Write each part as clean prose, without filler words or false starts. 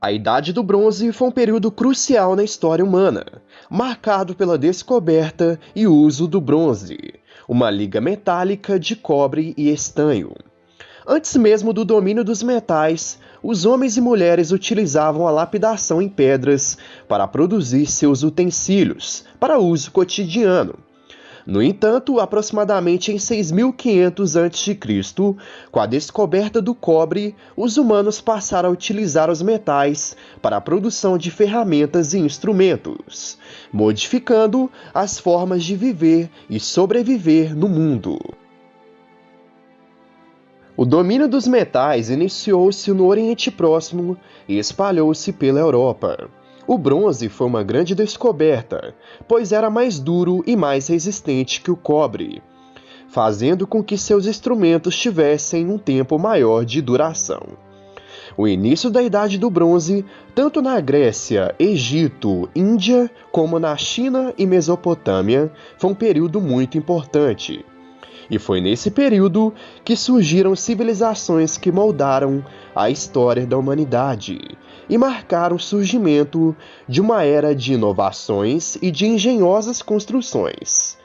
A Idade do Bronze foi um período crucial na história humana, marcado pela descoberta e uso do bronze, uma liga metálica de cobre e estanho. Antes mesmo do domínio dos metais, os homens e mulheres utilizavam a lapidação em pedras para produzir seus utensílios para uso cotidiano. No entanto, aproximadamente em 6500 a.C., com a descoberta do cobre, os humanos passaram a utilizar os metais para a produção de ferramentas e instrumentos, modificando as formas de viver e sobreviver no mundo. O domínio dos metais iniciou-se no Oriente Próximo e espalhou-se pela Europa. O bronze foi uma grande descoberta, pois era mais duro e mais resistente que o cobre, fazendo com que seus instrumentos tivessem um tempo maior de duração. O início da Idade do Bronze, tanto na Grécia, Egito, Índia, como na China e Mesopotâmia, foi um período muito importante. E foi nesse período que surgiram civilizações que moldaram a história da humanidade e marcaram o surgimento de uma era de inovações e de engenhosas construções.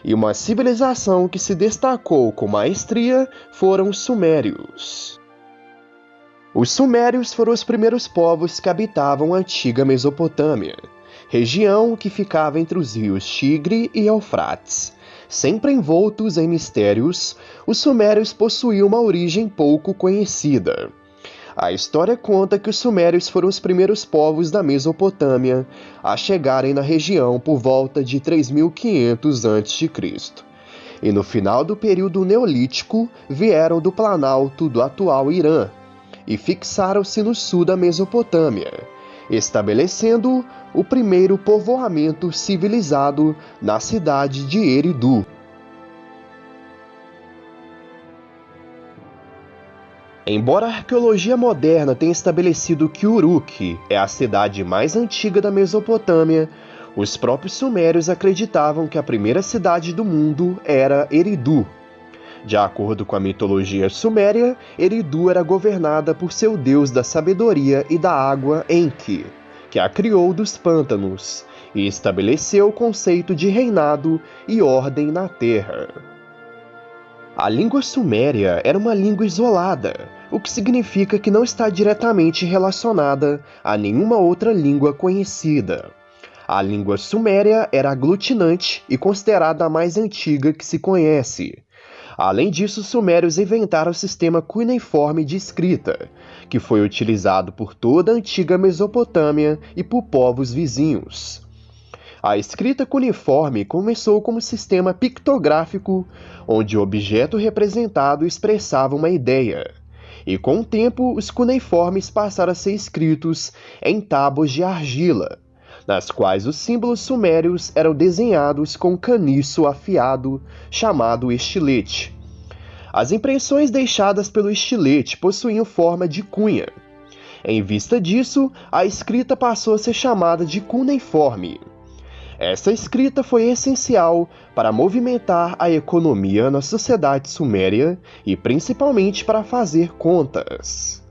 E uma civilização que se destacou com maestria foram os Sumérios. Os Sumérios foram os primeiros povos que habitavam a antiga Mesopotâmia, região que ficava entre os rios Tigre e Eufrates. Sempre envoltos em mistérios, os Sumérios possuíam uma origem pouco conhecida. A história conta que os Sumérios foram os primeiros povos da Mesopotâmia a chegarem na região por volta de 3500 a.C. E no final do período Neolítico vieram do Planalto do atual Irã e fixaram-se no sul da Mesopotâmia, estabelecendo o primeiro povoamento civilizado na cidade de Eridu. Embora a arqueologia moderna tenha estabelecido que Uruk é a cidade mais antiga da Mesopotâmia, os próprios sumérios acreditavam que a primeira cidade do mundo era Eridu. De acordo com a mitologia suméria, Eridu era governada por seu deus da sabedoria e da água Enki, que a criou dos pântanos, e estabeleceu o conceito de reinado e ordem na terra. A língua suméria era uma língua isolada, o que significa que não está diretamente relacionada a nenhuma outra língua conhecida. A língua suméria era aglutinante e considerada a mais antiga que se conhece. Além disso, os sumérios inventaram o sistema cuneiforme de escrita, que foi utilizado por toda a antiga Mesopotâmia e por povos vizinhos. A escrita cuneiforme começou como sistema pictográfico, onde o objeto representado expressava uma ideia. E com o tempo, os cuneiformes passaram a ser escritos em tábuas de argila, nas quais os símbolos sumérios eram desenhados com caniço afiado, chamado estilete. As impressões deixadas pelo estilete possuíam forma de cunha. Em vista disso, a escrita passou a ser chamada de cuneiforme. Essa escrita foi essencial para movimentar a economia na sociedade suméria e principalmente para fazer contas.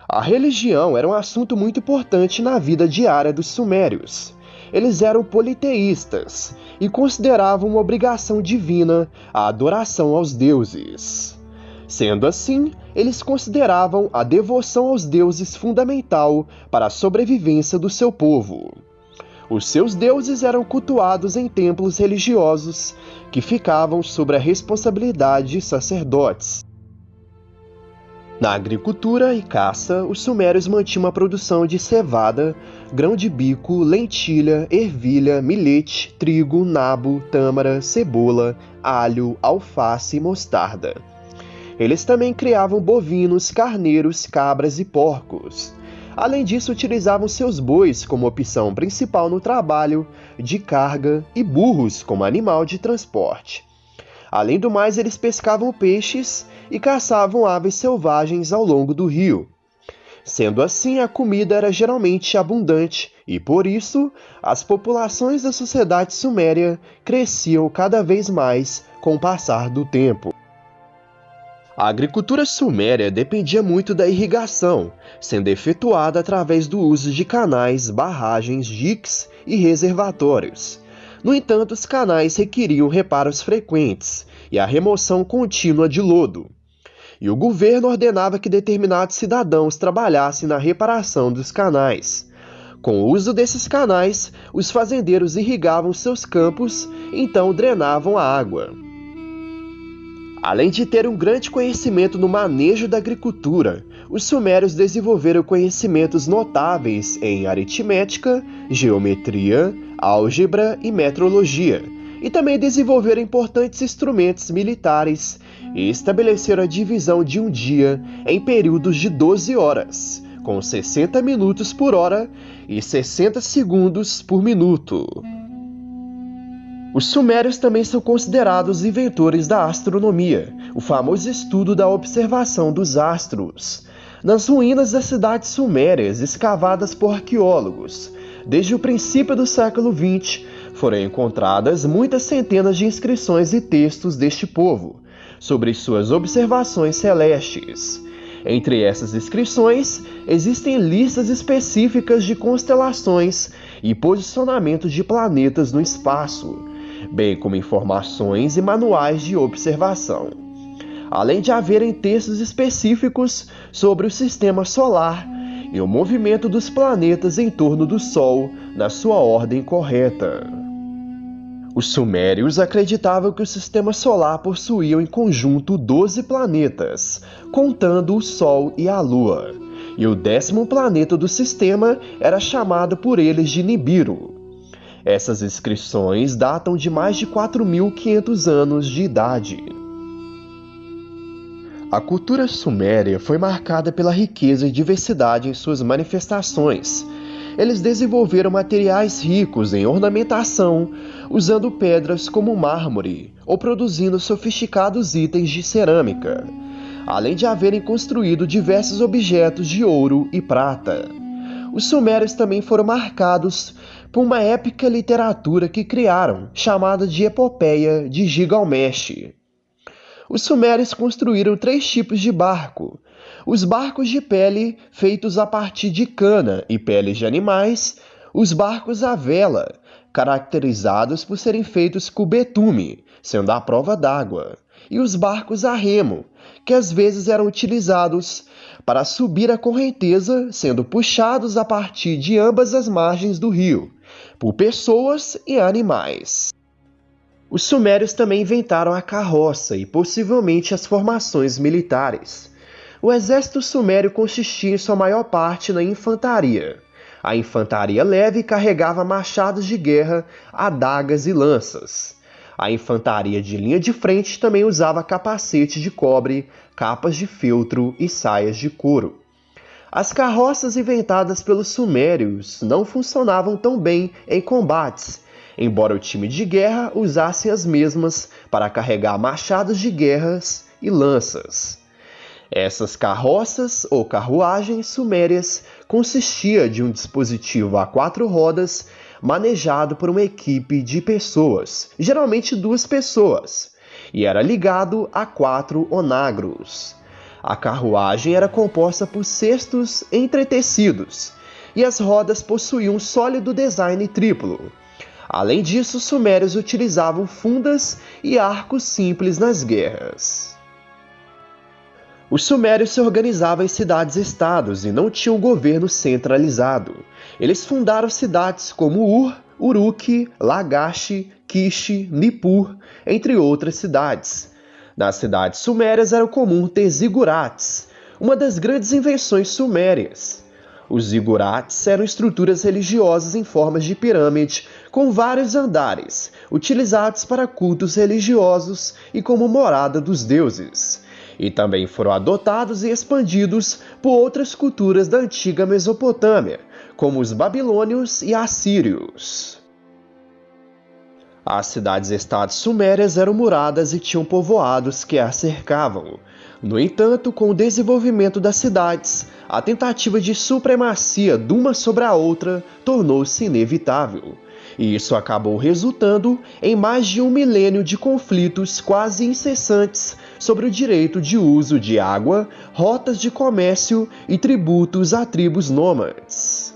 A religião era um assunto muito importante na vida diária dos sumérios. Eles eram politeístas e consideravam uma obrigação divina a adoração aos deuses. Sendo assim, eles consideravam a devoção aos deuses fundamental para a sobrevivência do seu povo. Os seus deuses eram cultuados em templos religiosos que ficavam sob a responsabilidade de sacerdotes. Na agricultura e caça, os sumérios mantinham uma produção de cevada, grão de bico, lentilha, ervilha, milhete, trigo, nabo, tâmara, cebola, alho, alface e mostarda. Eles também criavam bovinos, carneiros, cabras e porcos. Além disso, utilizavam seus bois como opção principal no trabalho de carga e burros como animal de transporte. Além do mais, eles pescavam peixes e caçavam aves selvagens ao longo do rio. Sendo assim, a comida era geralmente abundante e, por isso, as populações da sociedade suméria cresciam cada vez mais com o passar do tempo. A agricultura suméria dependia muito da irrigação, sendo efetuada através do uso de canais, barragens, diques e reservatórios. No entanto, os canais requeriam reparos frequentes e a remoção contínua de lodo. E o governo ordenava que determinados cidadãos trabalhassem na reparação dos canais. Com o uso desses canais, os fazendeiros irrigavam seus campos, então drenavam a água. Além de ter um grande conhecimento no manejo da agricultura, os sumérios desenvolveram conhecimentos notáveis em aritmética, geometria, álgebra e metrologia, e também desenvolveram importantes instrumentos militares e estabeleceram a divisão de um dia em períodos de 12 horas, com 60 minutos por hora e 60 segundos por minuto. Os sumérios também são considerados inventores da astronomia, o famoso estudo da observação dos astros. Nas ruínas das cidades sumérias escavadas por arqueólogos, desde o princípio do século XX, foram encontradas muitas centenas de inscrições e textos deste povo, sobre suas observações celestes. Entre essas inscrições, existem listas específicas de constelações e posicionamento de planetas no espaço, bem como informações e manuais de observação, além de haverem textos específicos sobre o sistema solar e o movimento dos planetas em torno do Sol na sua ordem correta. Os sumérios acreditavam que o sistema solar possuía em conjunto 12 planetas, contando o Sol e a Lua, e o 10º planeta do sistema era chamado por eles de Nibiru. Essas inscrições datam de mais de 4.500 anos de idade. A cultura suméria foi marcada pela riqueza e diversidade em suas manifestações. Eles desenvolveram materiais ricos em ornamentação, usando pedras como mármore ou produzindo sofisticados itens de cerâmica, além de haverem construído diversos objetos de ouro e prata. Os sumérios também foram marcados por uma épica literatura que criaram, chamada de Epopeia de Gilgamesh. Os sumérios construíram 3 tipos de barco: os barcos de pele, feitos a partir de cana e peles de animais, os barcos à vela, caracterizados por serem feitos com betume, sendo à prova d'água, e os barcos a remo, que às vezes eram utilizados para subir a correnteza, sendo puxados a partir de ambas as margens do rio, por pessoas e animais. Os sumérios também inventaram a carroça e possivelmente as formações militares. O exército sumério consistia em sua maior parte na infantaria. A infantaria leve carregava machados de guerra, adagas e lanças. A infantaria de linha de frente também usava capacete de cobre, capas de feltro e saias de couro. As carroças inventadas pelos sumérios não funcionavam tão bem em combates, embora o time de guerra usasse as mesmas para carregar machados de guerras e lanças. Essas carroças ou carruagens sumérias consistia de um dispositivo a 4 rodas manejado por uma equipe de pessoas, geralmente 2 pessoas, e era ligado a 4 onagros. A carruagem era composta por cestos entretecidos, e as rodas possuíam um sólido design triplo. Além disso, os sumérios utilizavam fundas e arcos simples nas guerras. Os sumérios se organizavam em cidades-estados e não tinham governo centralizado. Eles fundaram cidades como Ur, Uruk, Lagash, Kish, Nippur, entre outras cidades. Nas cidades sumérias era comum ter zigurates, uma das grandes invenções sumérias. Os zigurates eram estruturas religiosas em formas de pirâmide, com vários andares, utilizados para cultos religiosos e como morada dos deuses. E também foram adotados e expandidos por outras culturas da antiga Mesopotâmia, como os babilônios e assírios. As cidades-estados sumérias eram muradas e tinham povoados que as cercavam. No entanto, com o desenvolvimento das cidades, a tentativa de supremacia de uma sobre a outra tornou-se inevitável. E isso acabou resultando em mais de 1 milênio de conflitos quase incessantes sobre o direito de uso de água, rotas de comércio e tributos a tribos nômades.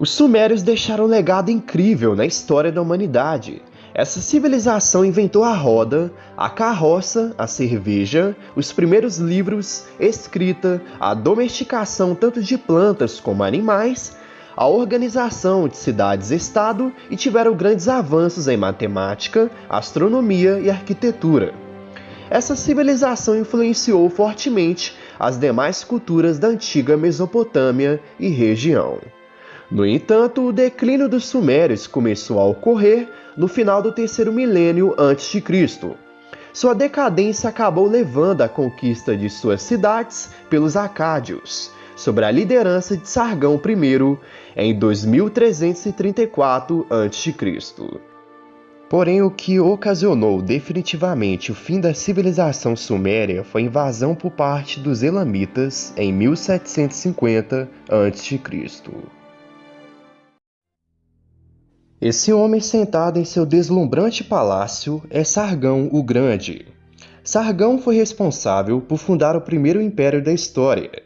Os sumérios deixaram um legado incrível na história da humanidade. Essa civilização inventou a roda, a carroça, a cerveja, os primeiros livros, escrita, a domesticação tanto de plantas como animais, a organização de cidades-estado e tiveram grandes avanços em matemática, astronomia e arquitetura. Essa civilização influenciou fortemente as demais culturas da antiga Mesopotâmia e região. No entanto, o declínio dos sumérios começou a ocorrer no final do terceiro milênio a.C. Sua decadência acabou levando à conquista de suas cidades pelos acádios, sob a liderança de Sargão I, em 2334 a.C. Porém, o que ocasionou definitivamente o fim da civilização suméria foi a invasão por parte dos Elamitas em 1750 a.C. Esse homem sentado em seu deslumbrante palácio é Sargão o Grande. Sargão foi responsável por fundar o primeiro império da história,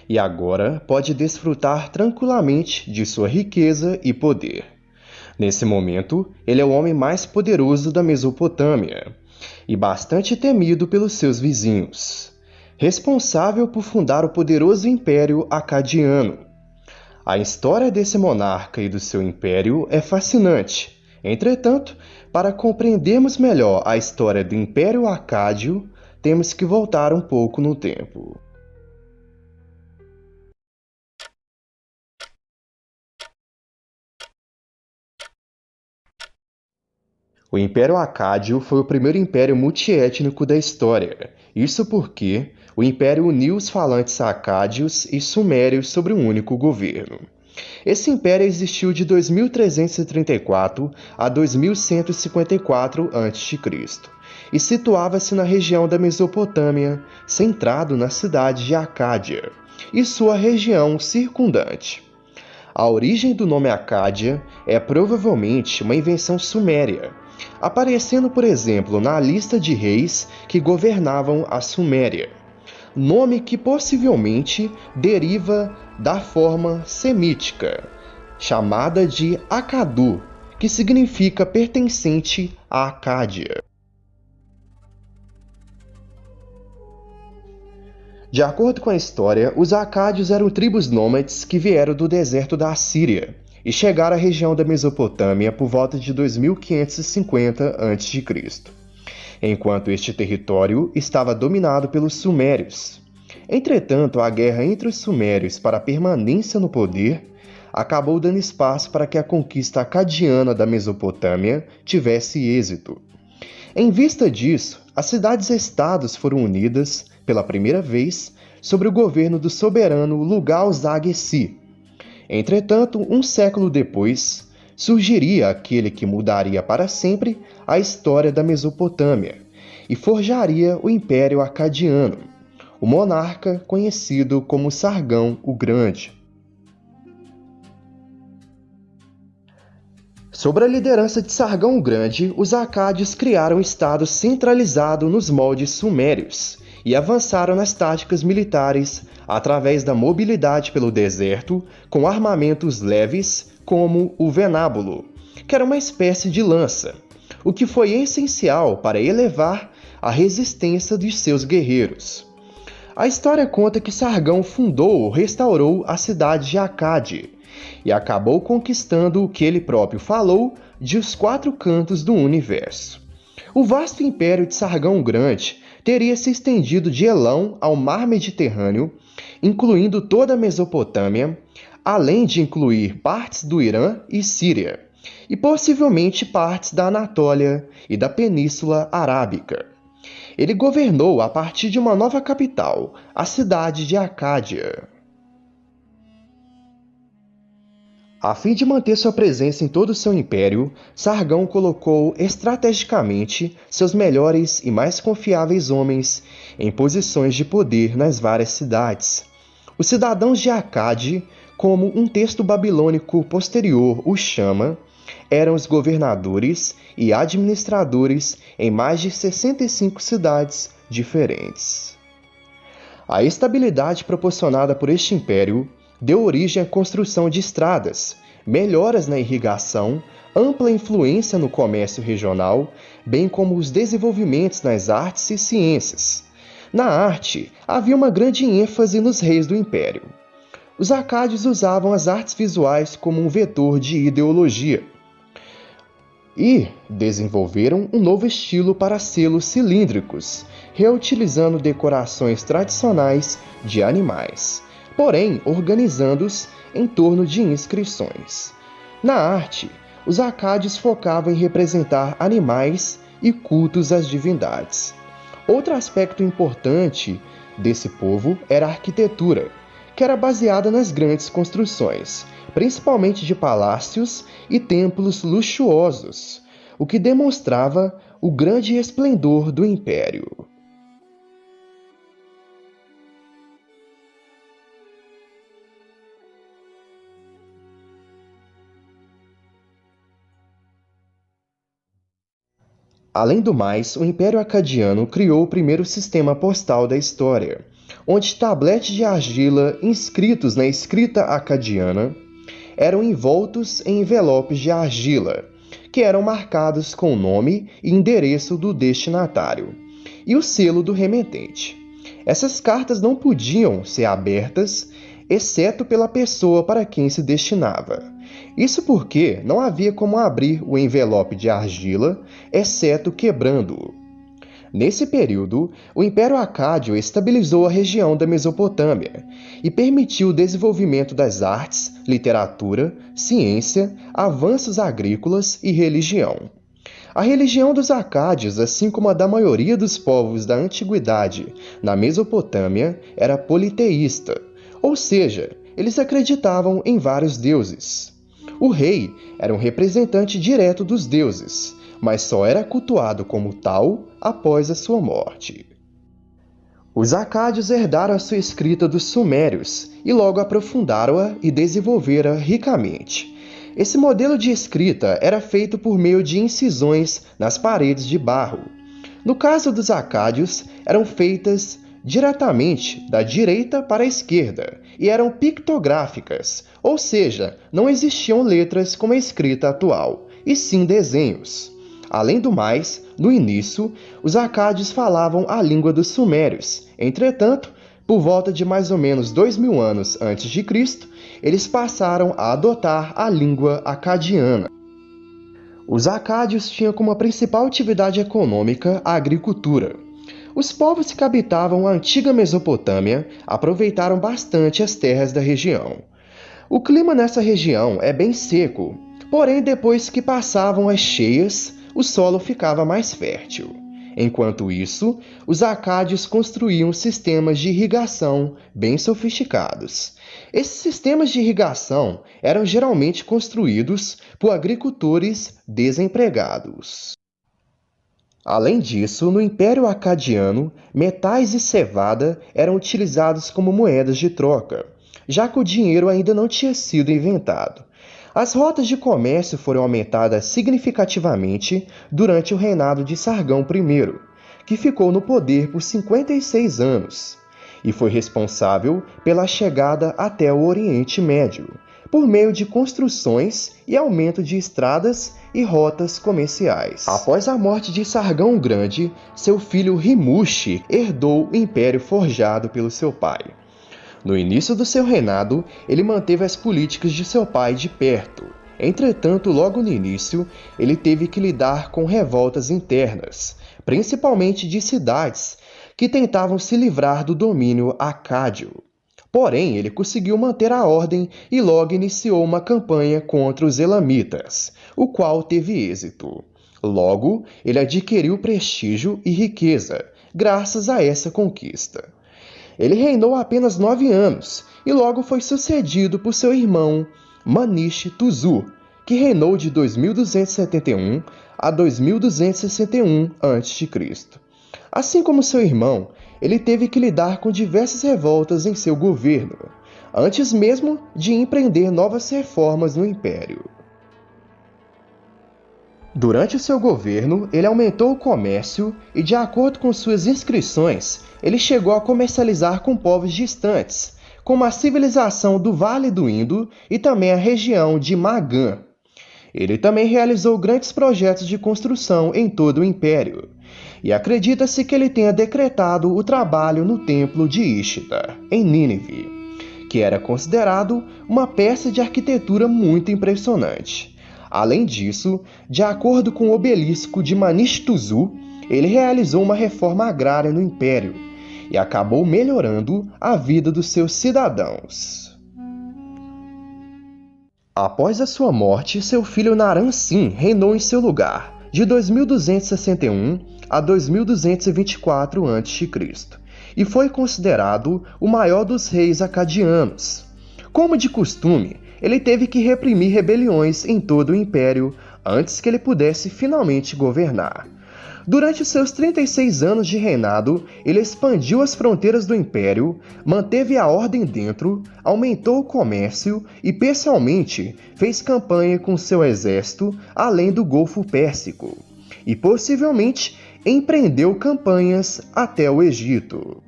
e agora pode desfrutar tranquilamente de sua riqueza e poder. Nesse momento, ele é o homem mais poderoso da Mesopotâmia, e bastante temido pelos seus vizinhos. Responsável por fundar o poderoso Império Acadiano. A história desse monarca e do seu império é fascinante. Entretanto, para compreendermos melhor a história do Império Acádio, temos que voltar um pouco no tempo. O Império Acádio foi o primeiro império multiétnico da história. Isso porque o império uniu os falantes acádios e sumérios sobre um único governo. Esse império existiu de 2334 a 2154 a.C. e situava-se na região da Mesopotâmia, centrado na cidade de Acádia e sua região circundante. A origem do nome Acádia é provavelmente uma invenção suméria, aparecendo, por exemplo, na lista de reis que governavam a Suméria, nome que possivelmente deriva da forma semítica, chamada de Akkadu, que significa pertencente à Acádia. De acordo com a história, os acádios eram tribos nômades que vieram do deserto da Assíria e chegaram à região da Mesopotâmia por volta de 2550 a.C., enquanto este território estava dominado pelos sumérios. Entretanto, a guerra entre os sumérios para a permanência no poder acabou dando espaço para que a conquista acadiana da Mesopotâmia tivesse êxito. Em vista disso, as cidades-estados foram unidas, pela primeira vez, sob o governo do soberano Lugal-Zagessi. Entretanto, um século depois, surgiria aquele que mudaria para sempre a história da Mesopotâmia e forjaria o Império Acadiano, o monarca conhecido como Sargão o Grande. Sob a liderança de Sargão o Grande, os acádios criaram um estado centralizado nos moldes sumérios e avançaram nas táticas militares através da mobilidade pelo deserto com armamentos leves como o venábulo, que era uma espécie de lança, o que foi essencial para elevar a resistência de seus guerreiros. A história conta que Sargão fundou ou restaurou a cidade de Acádia e acabou conquistando o que ele próprio falou de os quatro cantos do universo. O vasto império de Sargão o Grande teria se estendido de Elão ao mar Mediterrâneo, incluindo toda a Mesopotâmia, além de incluir partes do Irã e Síria, e possivelmente partes da Anatólia e da Península Arábica. Ele governou a partir de uma nova capital, a cidade de Acádia. A fim de manter sua presença em todo o seu império, Sargão colocou estrategicamente seus melhores e mais confiáveis homens em posições de poder nas várias cidades. Os cidadãos de Acádia, como um texto babilônico posterior o chama, eram os governadores e administradores em mais de 65 cidades diferentes. A estabilidade proporcionada por este império deu origem à construção de estradas, melhoras na irrigação, ampla influência no comércio regional, bem como os desenvolvimentos nas artes e ciências. Na arte, havia uma grande ênfase nos reis do império. Os acádios usavam as artes visuais como um vetor de ideologia e desenvolveram um novo estilo para selos cilíndricos, reutilizando decorações tradicionais de animais, porém organizando-os em torno de inscrições. Na arte, os acádios focavam em representar animais e cultos às divindades. Outro aspecto importante desse povo era a arquitetura, que era baseada nas grandes construções, principalmente de palácios e templos luxuosos, o que demonstrava o grande esplendor do império. Além do mais, o Império Acadiano criou o primeiro sistema postal da história, onde tabletes de argila inscritos na escrita acadiana eram envoltos em envelopes de argila, que eram marcados com o nome e endereço do destinatário e o selo do remetente. Essas cartas não podiam ser abertas, exceto pela pessoa para quem se destinava. Isso porque não havia como abrir o envelope de argila, exceto quebrando-o. Nesse período, o Império Acádio estabilizou a região da Mesopotâmia e permitiu o desenvolvimento das artes, literatura, ciência, avanços agrícolas e religião. A religião dos acádios, assim como a da maioria dos povos da antiguidade na Mesopotâmia, era politeísta, ou seja, eles acreditavam em vários deuses. O rei era um representante direto dos deuses, mas só era cultuado como tal após a sua morte. Os acádios herdaram a sua escrita dos sumérios e logo aprofundaram-a e desenvolveram-a ricamente. Esse modelo de escrita era feito por meio de incisões nas paredes de barro. No caso dos acádios, eram feitas diretamente da direita para a esquerda e eram pictográficas, ou seja, não existiam letras como a escrita atual, e sim desenhos. Além do mais, no início, os acádios falavam a língua dos sumérios. Entretanto, por volta de mais ou menos 2000 anos antes de Cristo, eles passaram a adotar a língua acadiana. Os acádios tinham como principal atividade econômica a agricultura. Os povos que habitavam a antiga Mesopotâmia aproveitaram bastante as terras da região. O clima nessa região é bem seco, porém depois que passavam as cheias, o solo ficava mais fértil. Enquanto isso, os acádios construíam sistemas de irrigação bem sofisticados. Esses sistemas de irrigação eram geralmente construídos por agricultores desempregados. Além disso, no Império Acadiano, metais e cevada eram utilizados como moedas de troca, já que o dinheiro ainda não tinha sido inventado. As rotas de comércio foram aumentadas significativamente durante o reinado de Sargão I, que ficou no poder por 56 anos, e foi responsável pela chegada até o Oriente Médio, por meio de construções e aumento de estradas e rotas comerciais. Após a morte de Sargão o Grande, seu filho Rimushi herdou o império forjado pelo seu pai. No início do seu reinado, ele manteve as políticas de seu pai de perto. Entretanto, logo no início, ele teve que lidar com revoltas internas, principalmente de cidades que tentavam se livrar do domínio acádio. Porém, ele conseguiu manter a ordem e logo iniciou uma campanha contra os elamitas, o qual teve êxito. Logo, ele adquiriu prestígio e riqueza, graças a essa conquista. Ele reinou apenas 9 anos e logo foi sucedido por seu irmão Manish-Tuzu, que reinou de 2271 a 2261 a.C. Assim como seu irmão, ele teve que lidar com diversas revoltas em seu governo, antes mesmo de empreender novas reformas no império. Durante o seu governo, ele aumentou o comércio e, de acordo com suas inscrições, ele chegou a comercializar com povos distantes, como a civilização do Vale do Indo e também a região de Magan. Ele também realizou grandes projetos de construção em todo o império, e acredita-se que ele tenha decretado o trabalho no templo de Ishtar, em Nínive, que era considerado uma peça de arquitetura muito impressionante. Além disso, de acordo com o obelisco de Manishtuzu, ele realizou uma reforma agrária no império e acabou melhorando a vida dos seus cidadãos. Após a sua morte, seu filho Naram-Sin reinou em seu lugar, de 2261 a 2224 a.C., e foi considerado o maior dos reis acadianos. Como de costume, ele teve que reprimir rebeliões em todo o império antes que ele pudesse finalmente governar. Durante seus 36 anos de reinado, ele expandiu as fronteiras do império, manteve a ordem dentro, aumentou o comércio e, pessoalmente, fez campanha com seu exército além do Golfo Pérsico, e possivelmente empreendeu campanhas até o Egito.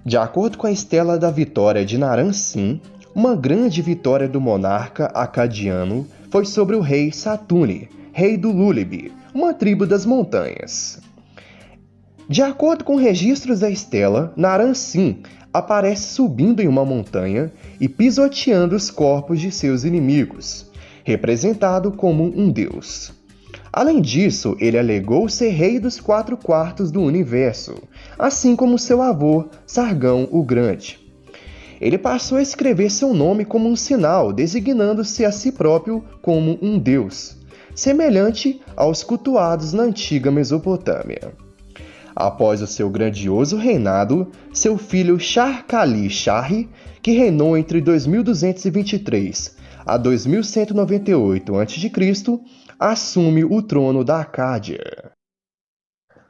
De acordo com a Estela da Vitória de Naram-Sin, uma grande vitória do monarca acadiano foi sobre o rei Satuni, rei do Luleb, uma tribo das montanhas. De acordo com registros da Estela, Naram-Sin aparece subindo em uma montanha e pisoteando os corpos de seus inimigos, representado como um deus. Além disso, ele alegou ser rei dos 4/4 do universo, assim como seu avô, Sargão o Grande. Ele passou a escrever seu nome como um sinal, designando-se a si próprio como um deus, semelhante aos cultuados na antiga Mesopotâmia. Após o seu grandioso reinado, seu filho Shar-Kali-Shari, que reinou entre 2223 a 2198 a.C., assume o trono da Acádia.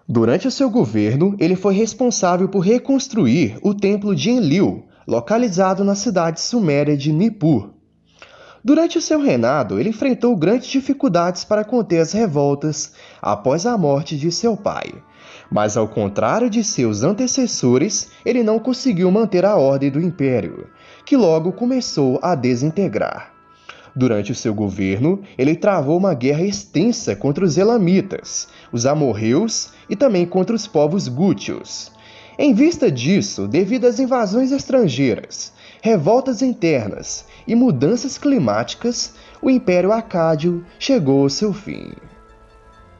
Durante o seu governo, ele foi responsável por reconstruir o templo de Enlil, localizado na cidade suméria de Nippur. Durante o seu reinado, ele enfrentou grandes dificuldades para conter as revoltas após a morte de seu pai, mas ao contrário de seus antecessores, ele não conseguiu manter a ordem do império, que logo começou a desintegrar. Durante o seu governo, ele travou uma guerra extensa contra os Elamitas, os amorreus e também contra os povos gútios. Em vista disso, devido às invasões estrangeiras, revoltas internas e mudanças climáticas, o Império Acádio chegou ao seu fim.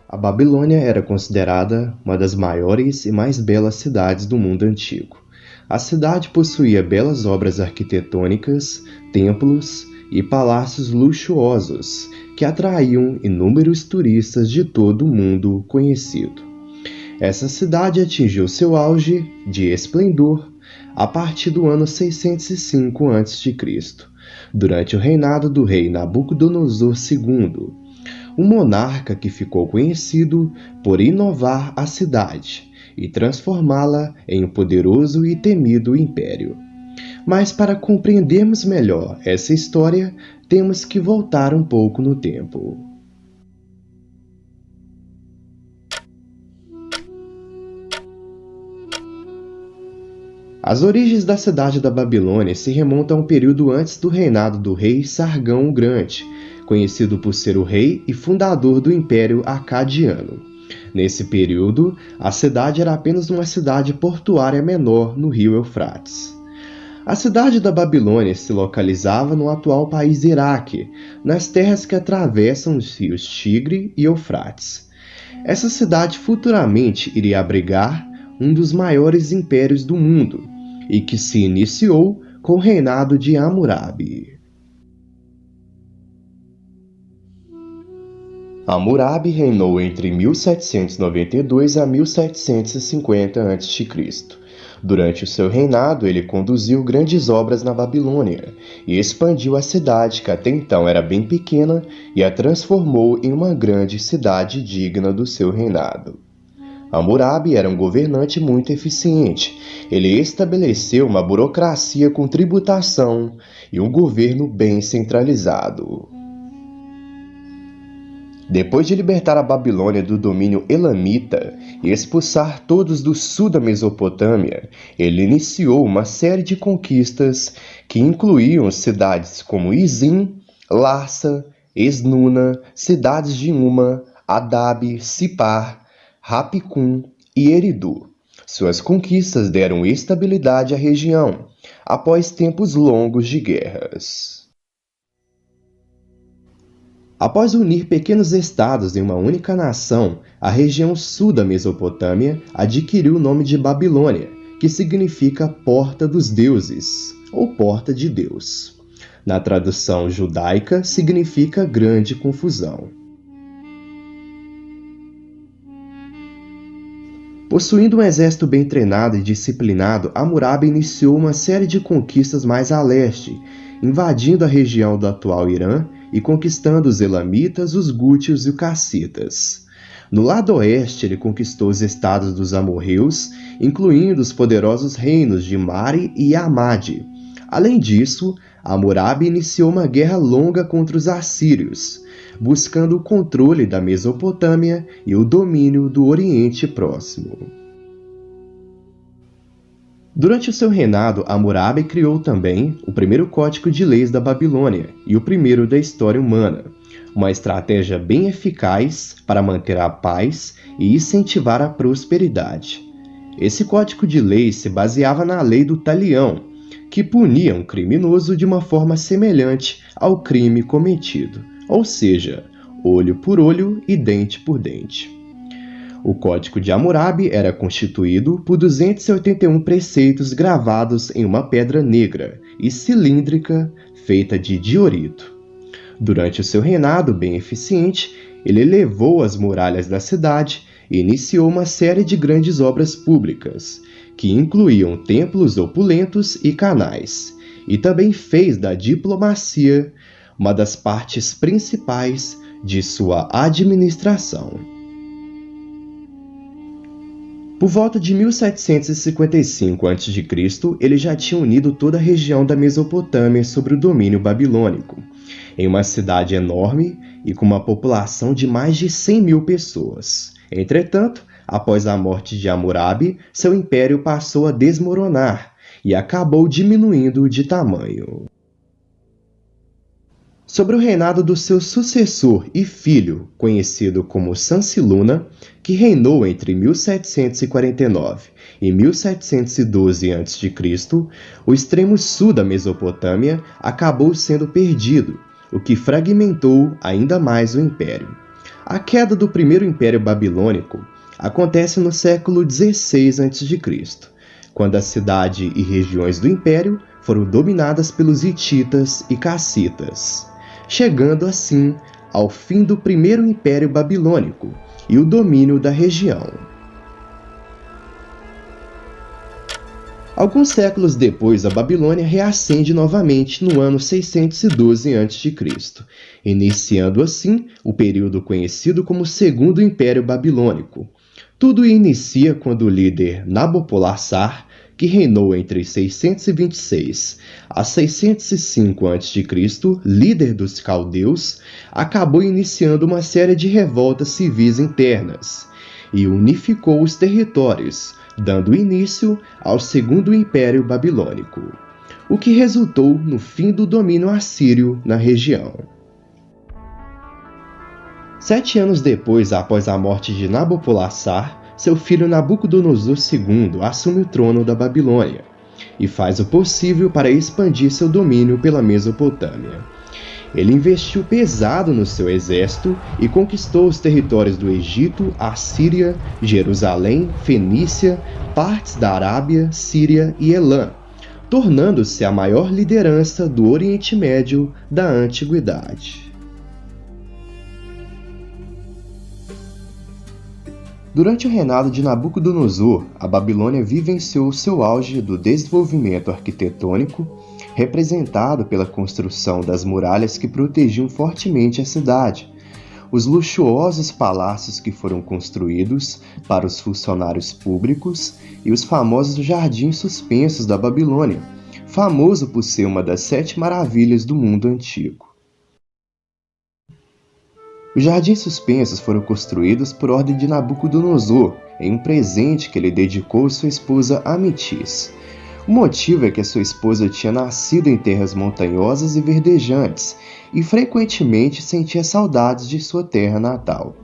A Babilônia era considerada uma das maiores e mais belas cidades do mundo antigo. A cidade possuía belas obras arquitetônicas, templos e palácios luxuosos que atraíam inúmeros turistas de todo o mundo conhecido. Essa cidade atingiu seu auge de esplendor a partir do ano 605 a.C., durante o reinado do rei Nabucodonosor II, um monarca que ficou conhecido por inovar a cidade e transformá-la em um poderoso e temido império. Mas para compreendermos melhor essa história, temos que voltar um pouco no tempo. As origens da cidade da Babilônia se remontam a um período antes do reinado do rei Sargão o Grande, conhecido por ser o rei e fundador do Império Acadiano. Nesse período, a cidade era apenas uma cidade portuária menor no rio Eufrates. A cidade da Babilônia se localizava no atual país Iraque, nas terras que atravessam os rios Tigre e Eufrates. Essa cidade futuramente iria abrigar um dos maiores impérios do mundo, e que se iniciou com o reinado de Hammurabi. Hammurabi reinou entre 1792 a 1750 a.C. Durante o seu reinado, ele conduziu grandes obras na Babilônia e expandiu a cidade, que até então era bem pequena, e a transformou em uma grande cidade digna do seu reinado. Hammurabi era um governante muito eficiente. Ele estabeleceu uma burocracia com tributação e um governo bem centralizado. Depois de libertar a Babilônia do domínio elamita e expulsar todos do sul da Mesopotâmia, ele iniciou uma série de conquistas que incluíam cidades como Izim, Larsa, Esnuna, cidades de Uma, Adab, Sipar, Rapicum e Eridu. Suas conquistas deram estabilidade à região, após tempos longos de guerras. Após unir pequenos estados em uma única nação, a região sul da Mesopotâmia adquiriu o nome de Babilônia, que significa Porta dos Deuses, ou Porta de Deus. Na tradução judaica, significa Grande Confusão. Possuindo um exército bem treinado e disciplinado, Hammurabi iniciou uma série de conquistas mais a leste, invadindo a região do atual Irã e conquistando os elamitas, os gútios e os cassitas. No lado oeste, ele conquistou os estados dos amorreus, incluindo os poderosos reinos de Mari e Hammadi. Além disso, Hammurabi iniciou uma guerra longa contra os assírios, buscando o controle da Mesopotâmia e o domínio do Oriente Próximo. Durante o seu reinado, Hammurabi criou também o primeiro código de leis da Babilônia e o primeiro da história humana, uma estratégia bem eficaz para manter a paz e incentivar a prosperidade. Esse código de leis se baseava na lei do talião, que punia um criminoso de uma forma semelhante ao crime cometido, ou seja, olho por olho e dente por dente. O Código de Hammurabi era constituído por 281 preceitos gravados em uma pedra negra e cilíndrica feita de diorito. Durante o seu reinado bem eficiente, ele elevou as muralhas da cidade e iniciou uma série de grandes obras públicas, que incluíam templos opulentos e canais, e também fez da diplomacia uma das partes principais de sua administração. Por volta de 1755 a.C., ele já tinha unido toda a região da Mesopotâmia sob o domínio babilônico, em uma cidade enorme e com uma população de mais de 100 mil pessoas. Entretanto, após a morte de Hammurabi, seu império passou a desmoronar e acabou diminuindo de tamanho. Sobre o reinado do seu sucessor e filho, conhecido como Sansiluna, que reinou entre 1749 e 1712 a.C., o extremo sul da Mesopotâmia acabou sendo perdido, o que fragmentou ainda mais o império. A queda do primeiro império babilônico acontece no século XVI a.C., quando a cidade e regiões do império foram dominadas pelos hititas e cassitas, chegando assim ao fim do primeiro império babilônico e o domínio da região. Alguns séculos depois, a Babilônia reacende novamente no ano 612 a.C., iniciando assim o período conhecido como Segundo Império Babilônico. Tudo inicia quando o líder Nabopolassar, que reinou entre 626 a 605 a.C., líder dos caldeus, acabou iniciando uma série de revoltas civis internas e unificou os territórios, dando início ao Segundo Império Babilônico, o que resultou no fim do domínio assírio na região. 7 anos depois, após a morte de Nabopolassar, seu filho Nabucodonosor II assume o trono da Babilônia e faz o possível para expandir seu domínio pela Mesopotâmia. Ele investiu pesado no seu exército e conquistou os territórios do Egito, Assíria, Jerusalém, Fenícia, partes da Arábia, Síria e Elã, tornando-se a maior liderança do Oriente Médio da Antiguidade. Durante o reinado de Nabucodonosor, a Babilônia vivenciou seu auge do desenvolvimento arquitetônico, representado pela construção das muralhas que protegiam fortemente a cidade, os luxuosos palácios que foram construídos para os funcionários públicos e os famosos jardins suspensos da Babilônia, famoso por ser uma das 7 maravilhas do mundo antigo. Os jardins suspensos foram construídos por ordem de Nabucodonosor, em um presente que ele dedicou à sua esposa Amitis. O motivo é que a sua esposa tinha nascido em terras montanhosas e verdejantes e frequentemente sentia saudades de sua terra natal.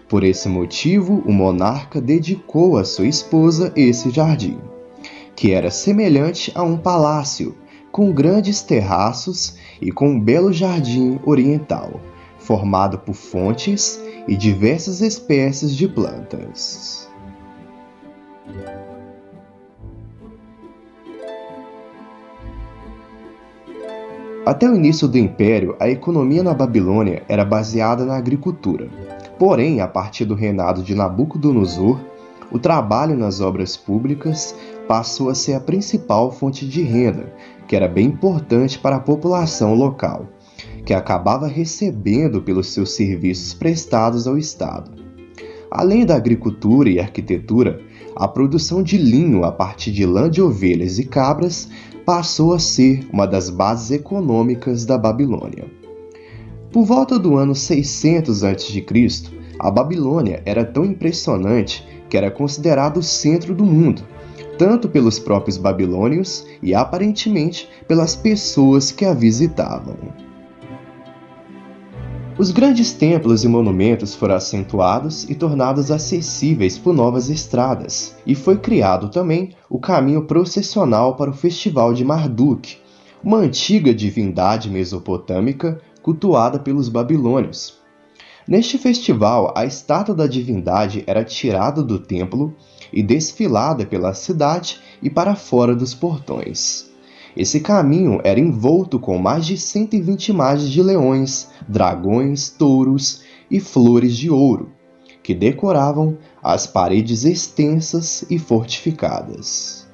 Por esse motivo, o monarca dedicou à sua esposa esse jardim, que era semelhante a um palácio, com grandes terraços e com um belo jardim oriental, formado por fontes e diversas espécies de plantas. Até o início do Império, a economia na Babilônia era baseada na agricultura. Porém, a partir do reinado de Nabucodonosor, o trabalho nas obras públicas passou a ser a principal fonte de renda, que era bem importante para a população local, que acabava recebendo pelos seus serviços prestados ao Estado. Além da agricultura e arquitetura, a produção de linho a partir de lã de ovelhas e cabras passou a ser uma das bases econômicas da Babilônia. Por volta do ano 600 a.C., a Babilônia era tão impressionante que era considerado o centro do mundo, tanto pelos próprios babilônios e aparentemente pelas pessoas que a visitavam. Os grandes templos e monumentos foram acentuados e tornados acessíveis por novas estradas, e foi criado também o caminho processional para o Festival de Marduk, uma antiga divindade mesopotâmica cultuada pelos babilônios. Neste festival, a estátua da divindade era tirada do templo e desfilada pela cidade e para fora dos portões. Esse caminho era envolto com mais de 120 imagens de leões, dragões, touros e flores de ouro, que decoravam as paredes extensas e fortificadas.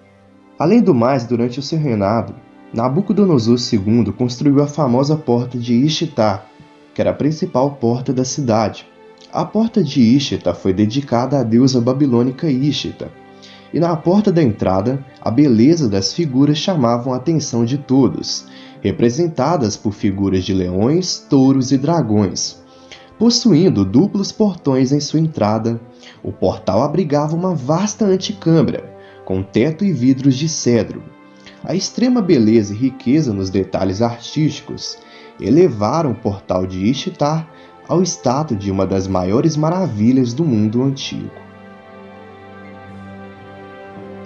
Além do mais, durante o seu reinado, Nabucodonosor II construiu a famosa Porta de Ishtar, que era a principal porta da cidade. A Porta de Ishtar foi dedicada à deusa babilônica Ishtar, e na porta da entrada, a beleza das figuras chamavam a atenção de todos, representadas por figuras de leões, touros e dragões. Possuindo duplos portões em sua entrada, o portal abrigava uma vasta antecâmara, com teto e vidros de cedro. A extrema beleza e riqueza nos detalhes artísticos elevaram o portal de Ishtar ao status de uma das maiores maravilhas do mundo antigo.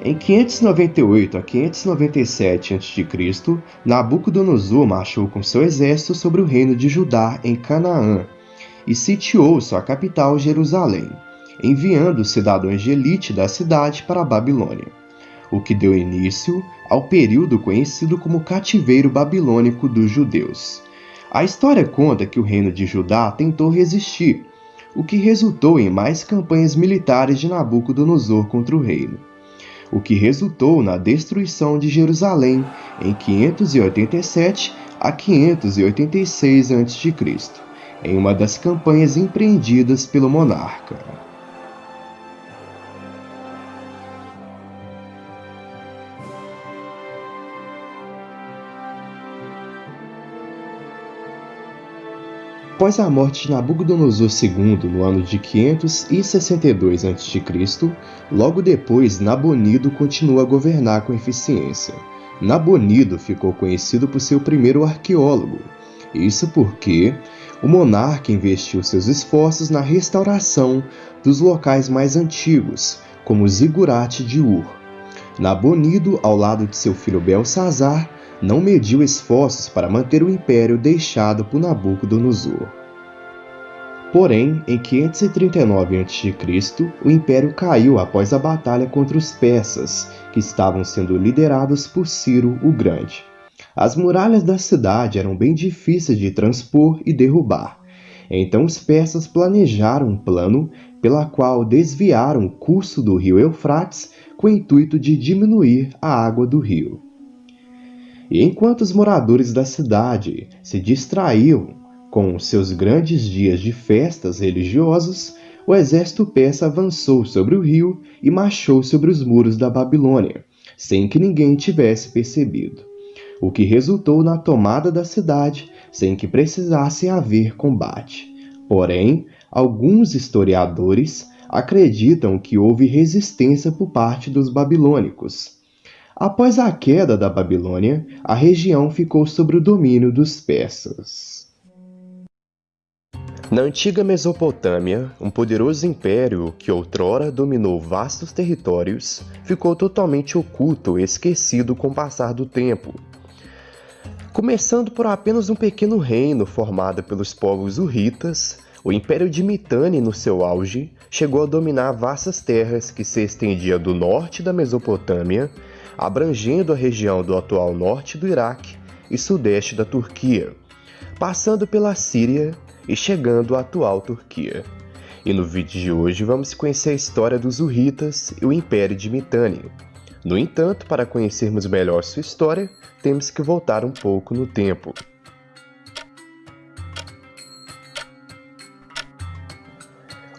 Em 598 a 597 a.C., Nabucodonosor marchou com seu exército sobre o reino de Judá em Canaã e sitiou sua capital Jerusalém, enviando os cidadãos de elite da cidade para a Babilônia, o que deu início ao período conhecido como cativeiro babilônico dos judeus. A história conta que o reino de Judá tentou resistir, o que resultou em mais campanhas militares de Nabucodonosor contra o reino, o que resultou na destruição de Jerusalém em 587 a 586 a.C., em uma das campanhas empreendidas pelo monarca. Após a morte de Nabucodonosor II no ano de 562 a.C., logo depois Nabonido continuou a governar com eficiência. Nabonido ficou conhecido por ser o primeiro arqueólogo. Isso porque o monarca investiu seus esforços na restauração dos locais mais antigos, como o zigurate de Ur. Nabonido, ao lado de seu filho Belsazar, não mediu esforços para manter o império deixado por Nabucodonosor. Porém, em 539 a.C., o império caiu após a batalha contra os persas, que estavam sendo liderados por Ciro o Grande. As muralhas da cidade eram bem difíceis de transpor e derrubar. Então os persas planejaram um plano pela qual desviaram o curso do rio Eufrates com o intuito de diminuir a água do rio. E enquanto os moradores da cidade se distraíam com seus grandes dias de festas religiosas, o exército persa avançou sobre o rio e marchou sobre os muros da Babilônia, sem que ninguém tivesse percebido, o que resultou na tomada da cidade sem que precisasse haver combate. Porém, alguns historiadores acreditam que houve resistência por parte dos babilônicos. Após a queda da Babilônia, a região ficou sob o domínio dos persas. Na antiga Mesopotâmia, um poderoso império que outrora dominou vastos territórios ficou totalmente oculto e esquecido com o passar do tempo. Começando por apenas um pequeno reino formado pelos povos hurritas, o Império de Mitanni, no seu auge, chegou a dominar vastas terras que se estendiam do norte da Mesopotâmia, abrangendo a região do atual norte do Iraque e sudeste da Turquia, passando pela Síria e chegando à atual Turquia. E no vídeo de hoje vamos conhecer a história dos hurritas e o Império de Mitanni. No entanto, para conhecermos melhor sua história, temos que voltar um pouco no tempo.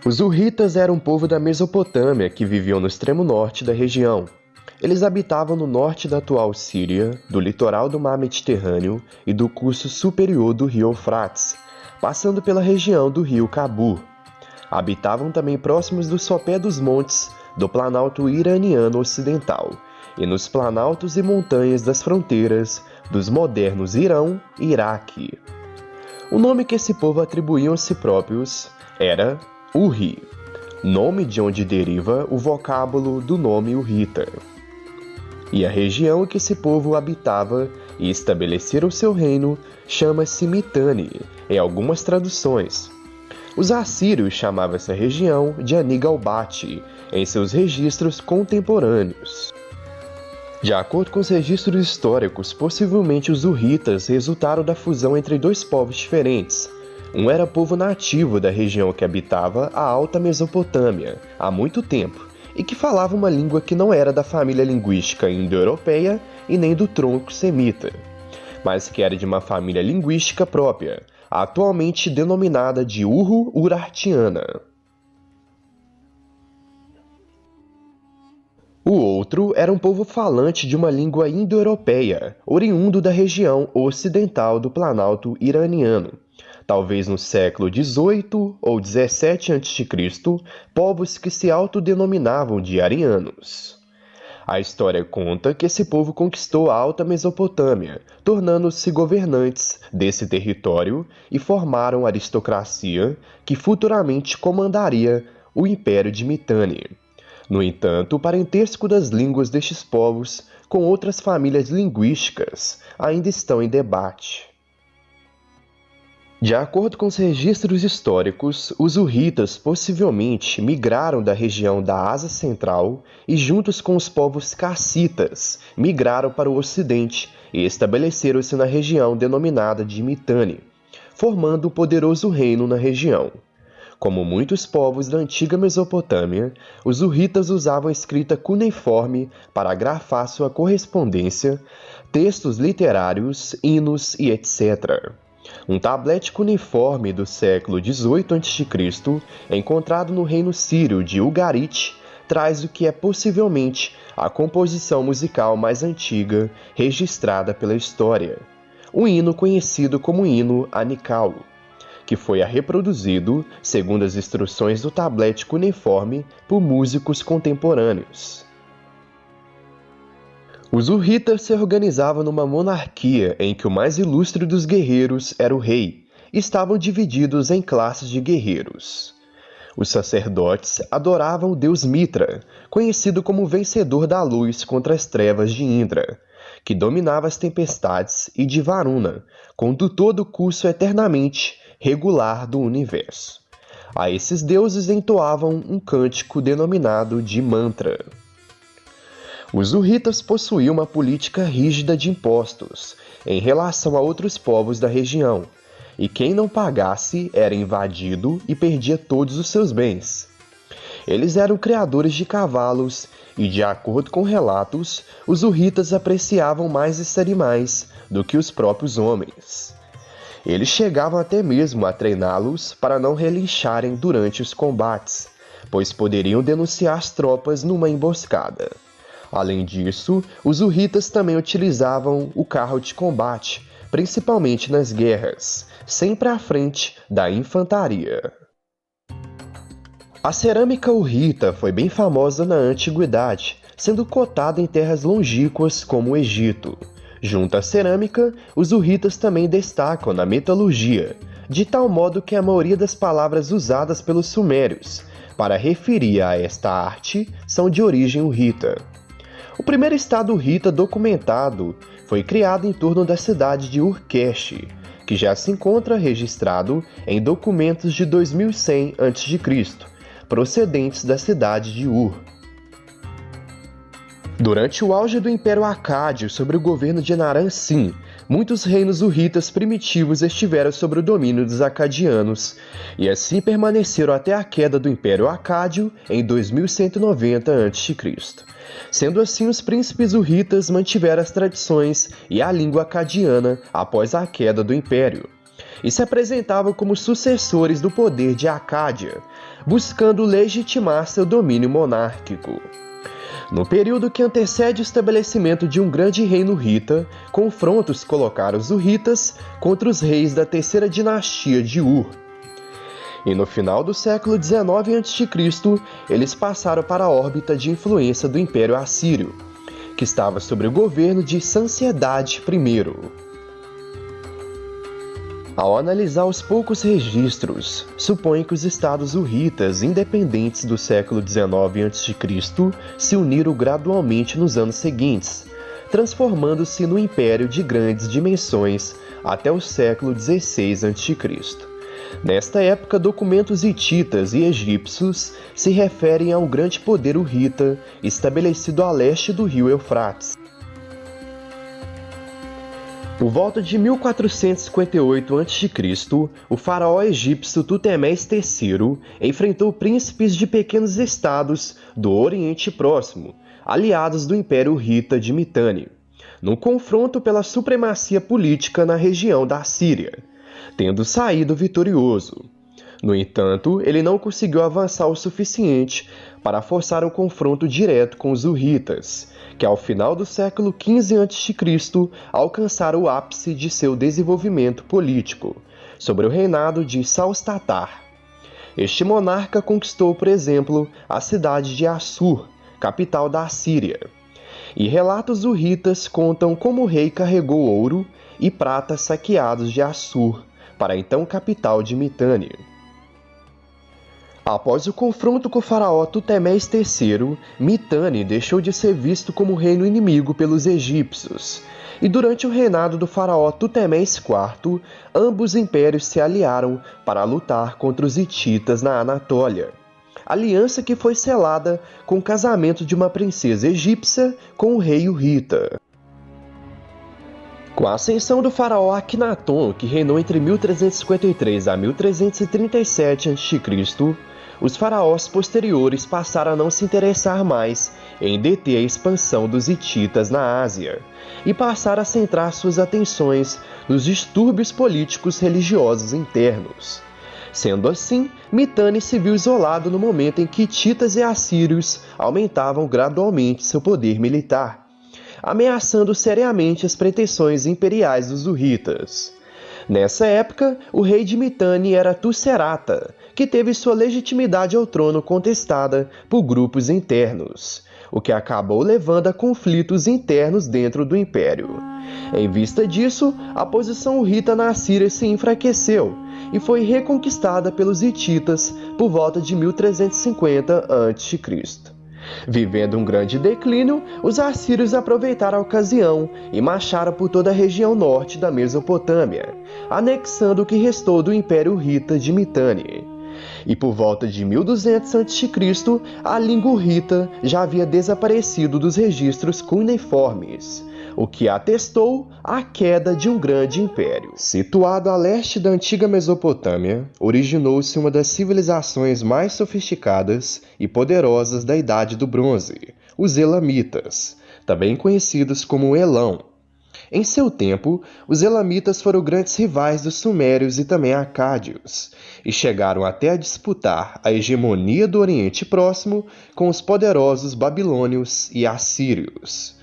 Os hurritas eram um povo da Mesopotâmia que viviam no extremo norte da região. Eles habitavam no norte da atual Síria, do litoral do mar Mediterrâneo e do curso superior do rio Eufrates, passando pela região do rio Cabur. Habitavam também próximos do sopé dos montes do Planalto Iraniano Ocidental e nos planaltos e montanhas das fronteiras dos modernos Irão e Iraque. O nome que esse povo atribuíam a si próprios era Urri, nome de onde deriva o vocábulo do nome Hurrita. E a região em que esse povo habitava e estabelecera o seu reino chama-se Mitanni, em algumas traduções. Os assírios chamavam essa região de Anigalbate, em seus registros contemporâneos. De acordo com os registros históricos, possivelmente os hurritas resultaram da fusão entre dois povos diferentes. Um era povo nativo da região que habitava a Alta Mesopotâmia há muito tempo, e que falava uma língua que não era da família linguística indo-europeia e nem do tronco semita, mas que era de uma família linguística própria, atualmente denominada de Urartiana. O outro era um povo falante de uma língua indo-europeia, oriundo da região ocidental do Planalto Iraniano. Talvez no século XVIII ou XVII a.C., povos que se autodenominavam de arianos. A história conta que esse povo conquistou a Alta Mesopotâmia, tornando-se governantes desse território e formaram a aristocracia que futuramente comandaria o Império de Mitanni. No entanto, o parentesco das línguas destes povos com outras famílias linguísticas ainda estão em debate. De acordo com os registros históricos, os hurritas possivelmente migraram da região da Ásia Central e, juntos com os povos cassitas, migraram para o ocidente e estabeleceram-se na região denominada de Mitanni, formando um poderoso reino na região. Como muitos povos da antiga Mesopotâmia, os hurritas usavam a escrita cuneiforme para grafar sua correspondência, textos literários, hinos e etc. Um tablete cuneiforme do século XVIII a.C., encontrado no reino sírio de Ugarit, traz o que é possivelmente a composição musical mais antiga registrada pela história, o hino conhecido como hino anical, que foi reproduzido, segundo as instruções do tablete cuneiforme, por músicos contemporâneos. Os hurritas se organizavam numa monarquia em que o mais ilustre dos guerreiros era o rei, e estavam divididos em classes de guerreiros. Os sacerdotes adoravam o deus Mitra, conhecido como vencedor da luz contra as trevas de Indra, que dominava as tempestades, e de Varuna, condutor do curso eternamente regular do universo. A esses deuses entoavam um cântico denominado de mantra. Os hurritas possuíam uma política rígida de impostos em relação a outros povos da região, e quem não pagasse era invadido e perdia todos os seus bens. Eles eram criadores de cavalos e, de acordo com relatos, os hurritas apreciavam mais esses animais do que os próprios homens. Eles chegavam até mesmo a treiná-los para não relincharem durante os combates, pois poderiam denunciar as tropas numa emboscada. Além disso, os hurritas também utilizavam o carro de combate principalmente nas guerras, sempre à frente da infantaria. A cerâmica hurrita foi bem famosa na antiguidade, sendo cotada em terras longínquas como o Egito. Junto à cerâmica, os hurritas também destacam na metalurgia, de tal modo que a maioria das palavras usadas pelos sumérios para referir a esta arte são de origem hurrita. O primeiro estado hurrita documentado foi criado em torno da cidade de Urkesh, que já se encontra registrado em documentos de 2100 a.C., procedentes da cidade de Ur. Durante o auge do Império Acádio sob o governo de Naram-Sin, muitos reinos hurritas primitivos estiveram sob o domínio dos acadianos, e assim permaneceram até a queda do Império Acádio em 2190 a.C. Sendo assim, os príncipes hurritas mantiveram as tradições e a língua acadiana após a queda do Império, e se apresentavam como sucessores do poder de Acádia, buscando legitimar seu domínio monárquico. No período que antecede o estabelecimento de um grande reino hurrita, confrontos colocaram os hurritas contra os reis da terceira dinastia de Ur. E no final do século XIX a.C., eles passaram para a órbita de influência do Império Assírio, que estava sob o governo de Sanciedade I. Ao analisar os poucos registros, supõe que os estados hurritas independentes do século XIX a.C. se uniram gradualmente nos anos seguintes, transformando-se no império de grandes dimensões até o século XVI a.C. Nesta época, documentos hititas e egípcios se referem a um grande poder hurrita estabelecido a leste do rio Eufrates. Por volta de 1458 a.C., o faraó egípcio Tutemés III enfrentou príncipes de pequenos estados do Oriente Próximo, aliados do Império Hurrita de Mitanni, num confronto pela supremacia política na região da Síria, tendo saído vitorioso. No entanto, ele não conseguiu avançar o suficiente para forçar um confronto direto com os hurritas, que ao final do século XV a.C. alcançaram o ápice de seu desenvolvimento político, sobre o reinado de Salstatar. Este monarca conquistou, por exemplo, a cidade de Assur, capital da Assíria. E relatos hurritas contam como o rei carregou ouro e prata saqueados de Assur para a então capital de Mitanni. Após o confronto com o faraó Tutemés III, Mitanni deixou de ser visto como reino inimigo pelos egípcios, e durante o reinado do faraó Tutemés IV, ambos impérios se aliaram para lutar contra os hititas na Anatólia, aliança que foi selada com o casamento de uma princesa egípcia com o rei hurrita. Com a ascensão do faraó Akhenaton, que reinou entre 1353 a 1337 a.C., os faraós posteriores passaram a não se interessar mais em deter a expansão dos hititas na Ásia e passaram a centrar suas atenções nos distúrbios políticos religiosos internos. Sendo assim, Mitanni se viu isolado no momento em que hititas e assírios aumentavam gradualmente seu poder militar, ameaçando seriamente as pretensões imperiais dos hurritas. Nessa época, o rei de Mitanni era Tuserata, que teve sua legitimidade ao trono contestada por grupos internos, o que acabou levando a conflitos internos dentro do império. Em vista disso, a posição hurrita na Assíria se enfraqueceu e foi reconquistada pelos hititas por volta de 1350 a.C. Vivendo um grande declínio, os assírios aproveitaram a ocasião e marcharam por toda a região norte da Mesopotâmia, anexando o que restou do Império Hurrita de Mitanni. E por volta de 1200 a.C., a língua hurrita já havia desaparecido dos registros cuneiformes, o que atestou a queda de um grande império. Situado a leste da antiga Mesopotâmia, originou-se uma das civilizações mais sofisticadas e poderosas da Idade do Bronze, os Elamitas, também conhecidos como Elão. Em seu tempo, os Elamitas foram grandes rivais dos Sumérios e também Acádios, e chegaram até a disputar a hegemonia do Oriente Próximo com os poderosos Babilônios e Assírios.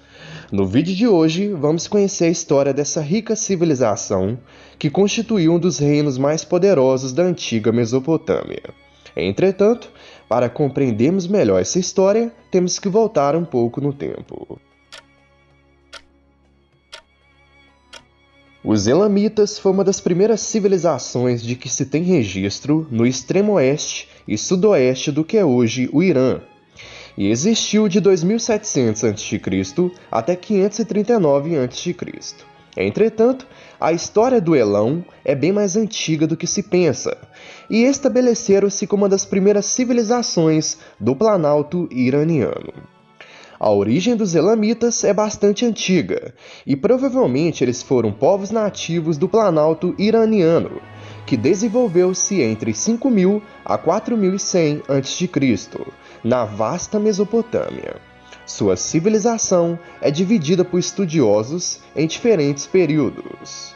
No vídeo de hoje, vamos conhecer a história dessa rica civilização que constituiu um dos reinos mais poderosos da antiga Mesopotâmia. Entretanto, para compreendermos melhor essa história, temos que voltar um pouco no tempo. Os Elamitas foi uma das primeiras civilizações de que se tem registro no extremo oeste e sudoeste do que é hoje o Irã, e existiu de 2700 a.C. até 539 a.C. Entretanto, a história do Elão é bem mais antiga do que se pensa, e estabeleceram-se como uma das primeiras civilizações do Planalto iraniano. A origem dos Elamitas é bastante antiga, e provavelmente eles foram povos nativos do Planalto iraniano, que desenvolveu-se entre 5000 a 4100 a.C., na vasta Mesopotâmia. Sua civilização é dividida por estudiosos em diferentes períodos.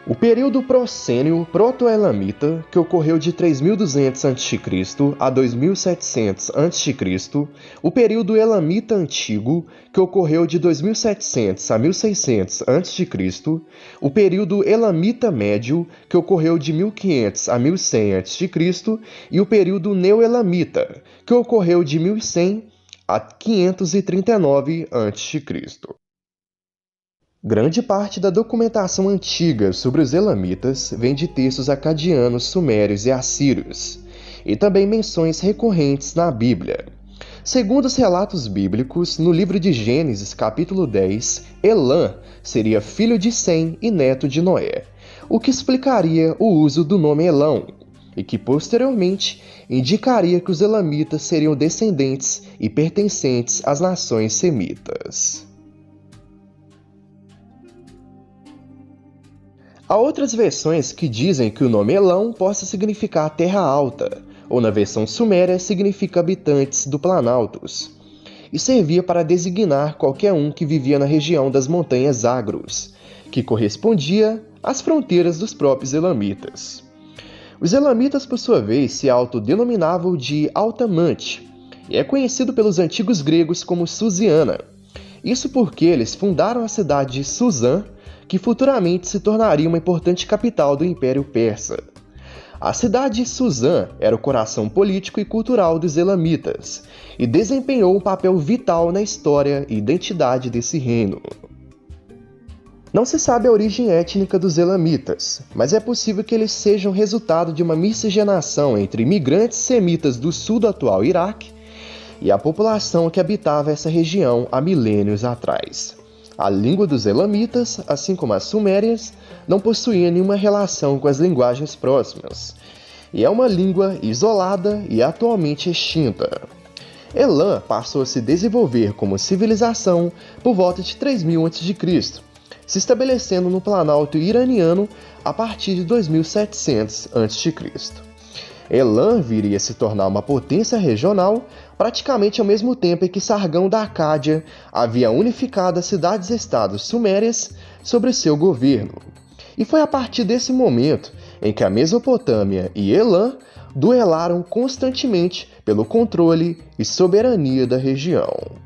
O período Procênio Proto-Elamita, que ocorreu de 3200 a.C. a 2700 a.C., o período Elamita Antigo, que ocorreu de 2700 a 1600 a.C., o período Elamita Médio, que ocorreu de 1500 a 1100 a.C., e o período Neo-Elamita, que ocorreu de 1100 a 539 a.C. Grande parte da documentação antiga sobre os Elamitas vem de textos acadianos, sumérios e assírios, e também menções recorrentes na Bíblia. Segundo os relatos bíblicos, no livro de Gênesis, capítulo 10, Elã seria filho de Sem e neto de Noé, o que explicaria o uso do nome Elão, e que posteriormente indicaria que os Elamitas seriam descendentes e pertencentes às nações semitas. Há outras versões que dizem que o nome Elão possa significar terra alta, ou na versão suméria significa habitantes do Planaltos, e servia para designar qualquer um que vivia na região das montanhas Zagros, que correspondia às fronteiras dos próprios Elamitas. Os Elamitas, por sua vez, se autodenominavam de Altamante, e é conhecido pelos antigos gregos como Susiana. Isso porque eles fundaram a cidade de Suzã, que futuramente se tornaria uma importante capital do Império Persa. A cidade de Suzã era o coração político e cultural dos Elamitas, e desempenhou um papel vital na história e identidade desse reino. Não se sabe a origem étnica dos Elamitas, mas é possível que eles sejam resultado de uma miscigenação entre imigrantes semitas do sul do atual Iraque e a população que habitava essa região há milênios atrás. A língua dos Elamitas, assim como as sumérias, não possuía nenhuma relação com as linguagens próximas, e é uma língua isolada e atualmente extinta. Elã passou a se desenvolver como civilização por volta de 3000 a.C., se estabelecendo no Planalto iraniano a partir de 2700 a.C. Elã viria a se tornar uma potência regional praticamente ao mesmo tempo em que Sargão da Acádia havia unificado as cidades-estados sumérias sobre seu governo. E foi a partir desse momento em que a Mesopotâmia e Elã duelaram constantemente pelo controle e soberania da região.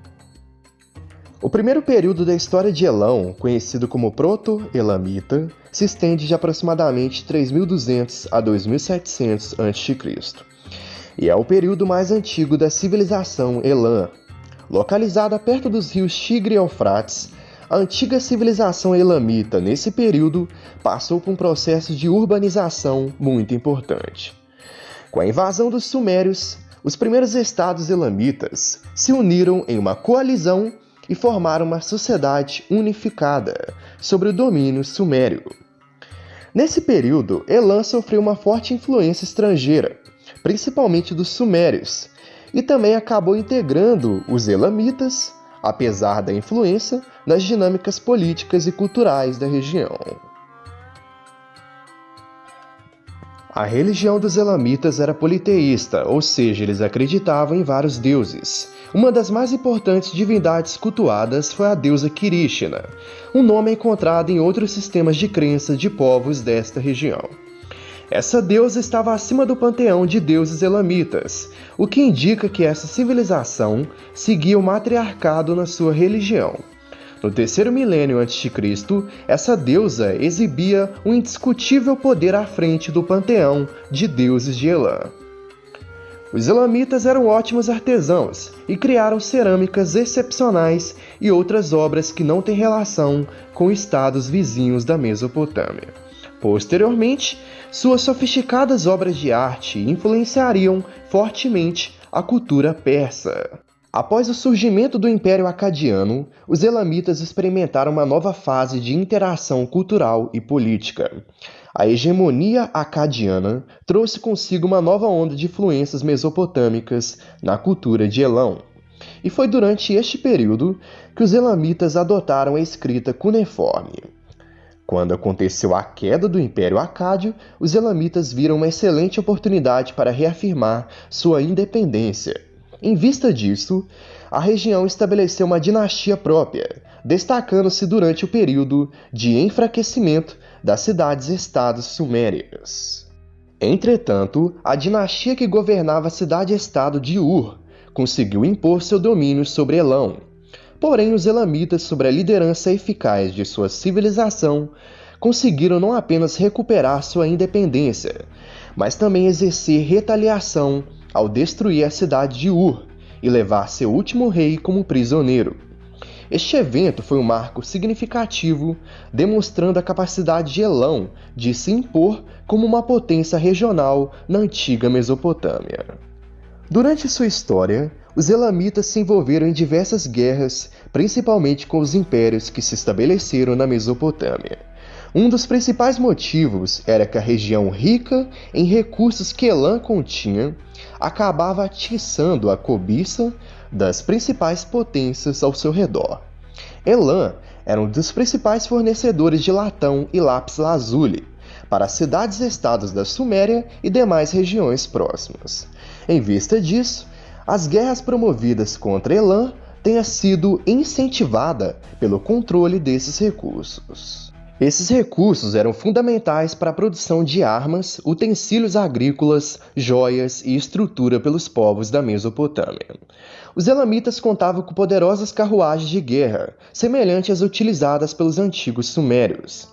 O primeiro período da história de Elão, conhecido como Proto-Elamita, se estende de aproximadamente 3200 a 2700 a.C. e é o período mais antigo da civilização Elã. Localizada perto dos rios Tigre e Eufrates, a antiga civilização elamita nesse período passou por um processo de urbanização muito importante. Com a invasão dos sumérios, os primeiros estados elamitas se uniram em uma coalizão e formaram uma sociedade unificada sob o domínio sumério. Nesse período, Elã sofreu uma forte influência estrangeira, principalmente dos sumérios, e também acabou integrando os elamitas, apesar da influência, nas dinâmicas políticas e culturais da região. A religião dos Elamitas era politeísta, ou seja, eles acreditavam em vários deuses. Uma das mais importantes divindades cultuadas foi a deusa Kirishna, um nome encontrado em outros sistemas de crença de povos desta região. Essa deusa estava acima do panteão de deuses elamitas, o que indica que essa civilização seguia o matriarcado na sua religião. No terceiro milênio a.C., essa deusa exibia um indiscutível poder à frente do panteão de deuses de Elam. Os elamitas eram ótimos artesãos e criaram cerâmicas excepcionais e outras obras que não têm relação com estados vizinhos da Mesopotâmia. Posteriormente, suas sofisticadas obras de arte influenciariam fortemente a cultura persa. Após o surgimento do Império Acadiano, os elamitas experimentaram uma nova fase de interação cultural e política. A hegemonia acadiana trouxe consigo uma nova onda de influências mesopotâmicas na cultura de Elam. E foi durante este período que os elamitas adotaram a escrita cuneiforme. Quando aconteceu a queda do Império Acádio, os elamitas viram uma excelente oportunidade para reafirmar sua independência. Em vista disso, a região estabeleceu uma dinastia própria, destacando-se durante o período de enfraquecimento das cidades-estados sumérias. Entretanto, a dinastia que governava a cidade-estado de Ur conseguiu impor seu domínio sobre Elam. Porém, os elamitas, sob a liderança eficaz de sua civilização, conseguiram não apenas recuperar sua independência, mas também exercer retaliação ao destruir a cidade de Ur e levar seu último rei como prisioneiro. Este evento foi um marco significativo, demonstrando a capacidade de Elam de se impor como uma potência regional na antiga Mesopotâmia. Durante sua história, os elamitas se envolveram em diversas guerras, principalmente com os impérios que se estabeleceram na Mesopotâmia. Um dos principais motivos era que a região rica em recursos que Elam continha acabava atiçando a cobiça das principais potências ao seu redor. Elam era um dos principais fornecedores de latão e lápis-lazuli para as cidades-estados da Suméria e demais regiões próximas. Em vista disso, as guerras promovidas contra Elam tenham sido incentivadas pelo controle desses recursos. Esses recursos eram fundamentais para a produção de armas, utensílios agrícolas, joias e estrutura pelos povos da Mesopotâmia. Os elamitas contavam com poderosas carruagens de guerra, semelhantes às utilizadas pelos antigos sumérios.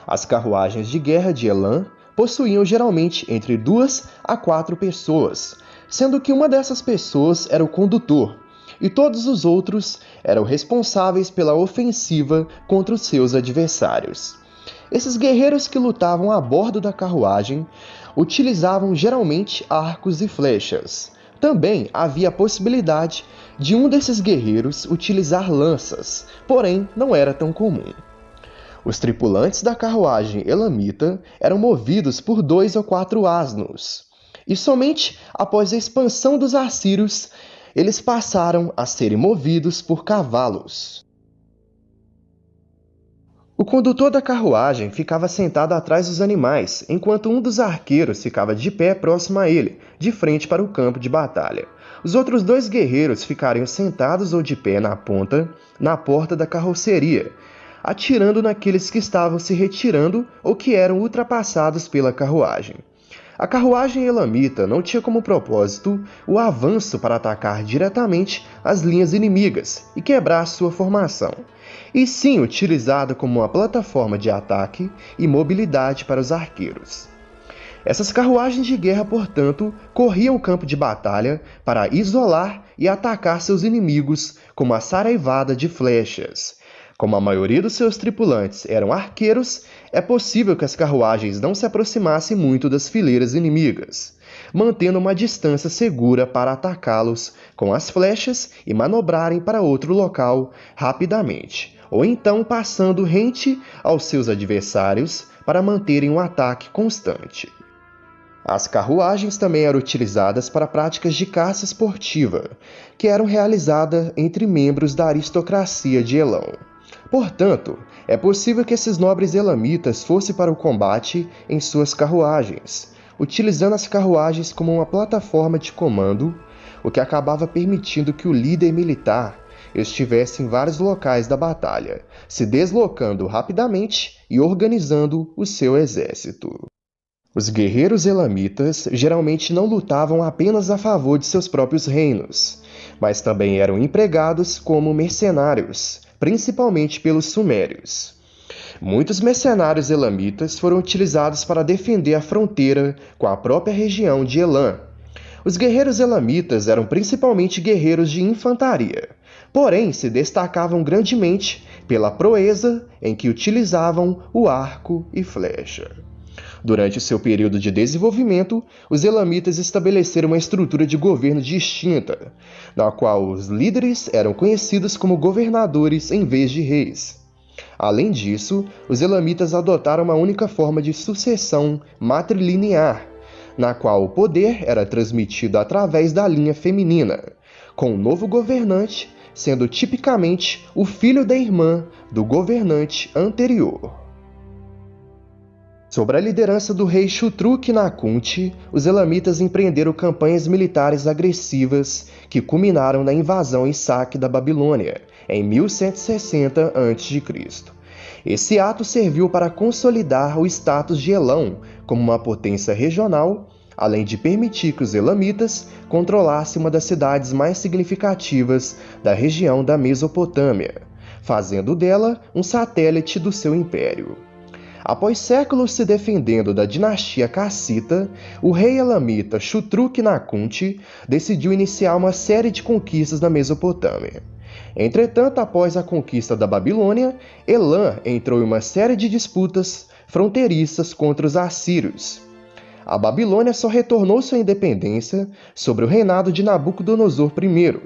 As carruagens de guerra de Elam possuíam geralmente entre 2 a 4 pessoas, sendo que uma dessas pessoas era o condutor, e todos os outros eram responsáveis pela ofensiva contra os seus adversários. Esses guerreiros que lutavam a bordo da carruagem utilizavam geralmente arcos e flechas. Também havia a possibilidade de um desses guerreiros utilizar lanças, porém não era tão comum. Os tripulantes da carruagem elamita eram movidos por 2 ou 4 asnos, e somente após a expansão dos assírios eles passaram a serem movidos por cavalos. O condutor da carruagem ficava sentado atrás dos animais, enquanto um dos arqueiros ficava de pé próximo a ele, de frente para o campo de batalha. Os outros 2 guerreiros ficariam sentados ou de pé na ponta, na porta da carroceria, atirando naqueles que estavam se retirando ou que eram ultrapassados pela carruagem. A carruagem elamita não tinha como propósito o avanço para atacar diretamente as linhas inimigas e quebrar sua formação, e sim utilizada como uma plataforma de ataque e mobilidade para os arqueiros. Essas carruagens de guerra, portanto, corriam o campo de batalha para isolar e atacar seus inimigos com uma saraivada de flechas. Como a maioria dos seus tripulantes eram arqueiros, é possível que as carruagens não se aproximassem muito das fileiras inimigas, mantendo uma distância segura para atacá-los com as flechas e manobrarem para outro local rapidamente, ou então passando rente aos seus adversários para manterem um ataque constante. As carruagens também eram utilizadas para práticas de caça esportiva, que eram realizadas entre membros da aristocracia de Elam. Portanto, é possível que esses nobres elamitas fossem para o combate em suas carruagens, utilizando as carruagens como uma plataforma de comando, o que acabava permitindo que o líder militar estivesse em vários locais da batalha, se deslocando rapidamente e organizando o seu exército. Os guerreiros elamitas geralmente não lutavam apenas a favor de seus próprios reinos, mas também eram empregados como mercenários, principalmente pelos sumérios. Muitos mercenários elamitas foram utilizados para defender a fronteira com a própria região de Elam. Os guerreiros elamitas eram principalmente guerreiros de infantaria, porém se destacavam grandemente pela proeza em que utilizavam o arco e flecha. Durante seu período de desenvolvimento, os elamitas estabeleceram uma estrutura de governo distinta, na qual os líderes eram conhecidos como governadores em vez de reis. Além disso, os elamitas adotaram uma única forma de sucessão matrilinear, na qual o poder era transmitido através da linha feminina, com o novo governante sendo tipicamente o filho da irmã do governante anterior. Sob a liderança do rei Shutruk-Nakhunti, os elamitas empreenderam campanhas militares agressivas que culminaram na invasão e saque da Babilônia, em 1160 a.C. Esse ato serviu para consolidar o status de Elão como uma potência regional, além de permitir que os elamitas controlassem uma das cidades mais significativas da região da Mesopotâmia, fazendo dela um satélite do seu império. Após séculos se defendendo da dinastia cassita, o rei elamita Shutruk-Nakhunti decidiu iniciar uma série de conquistas na Mesopotâmia. Entretanto, após a conquista da Babilônia, Elam entrou em uma série de disputas fronteiriças contra os assírios. A Babilônia só retornou sua independência sob o reinado de Nabucodonosor I,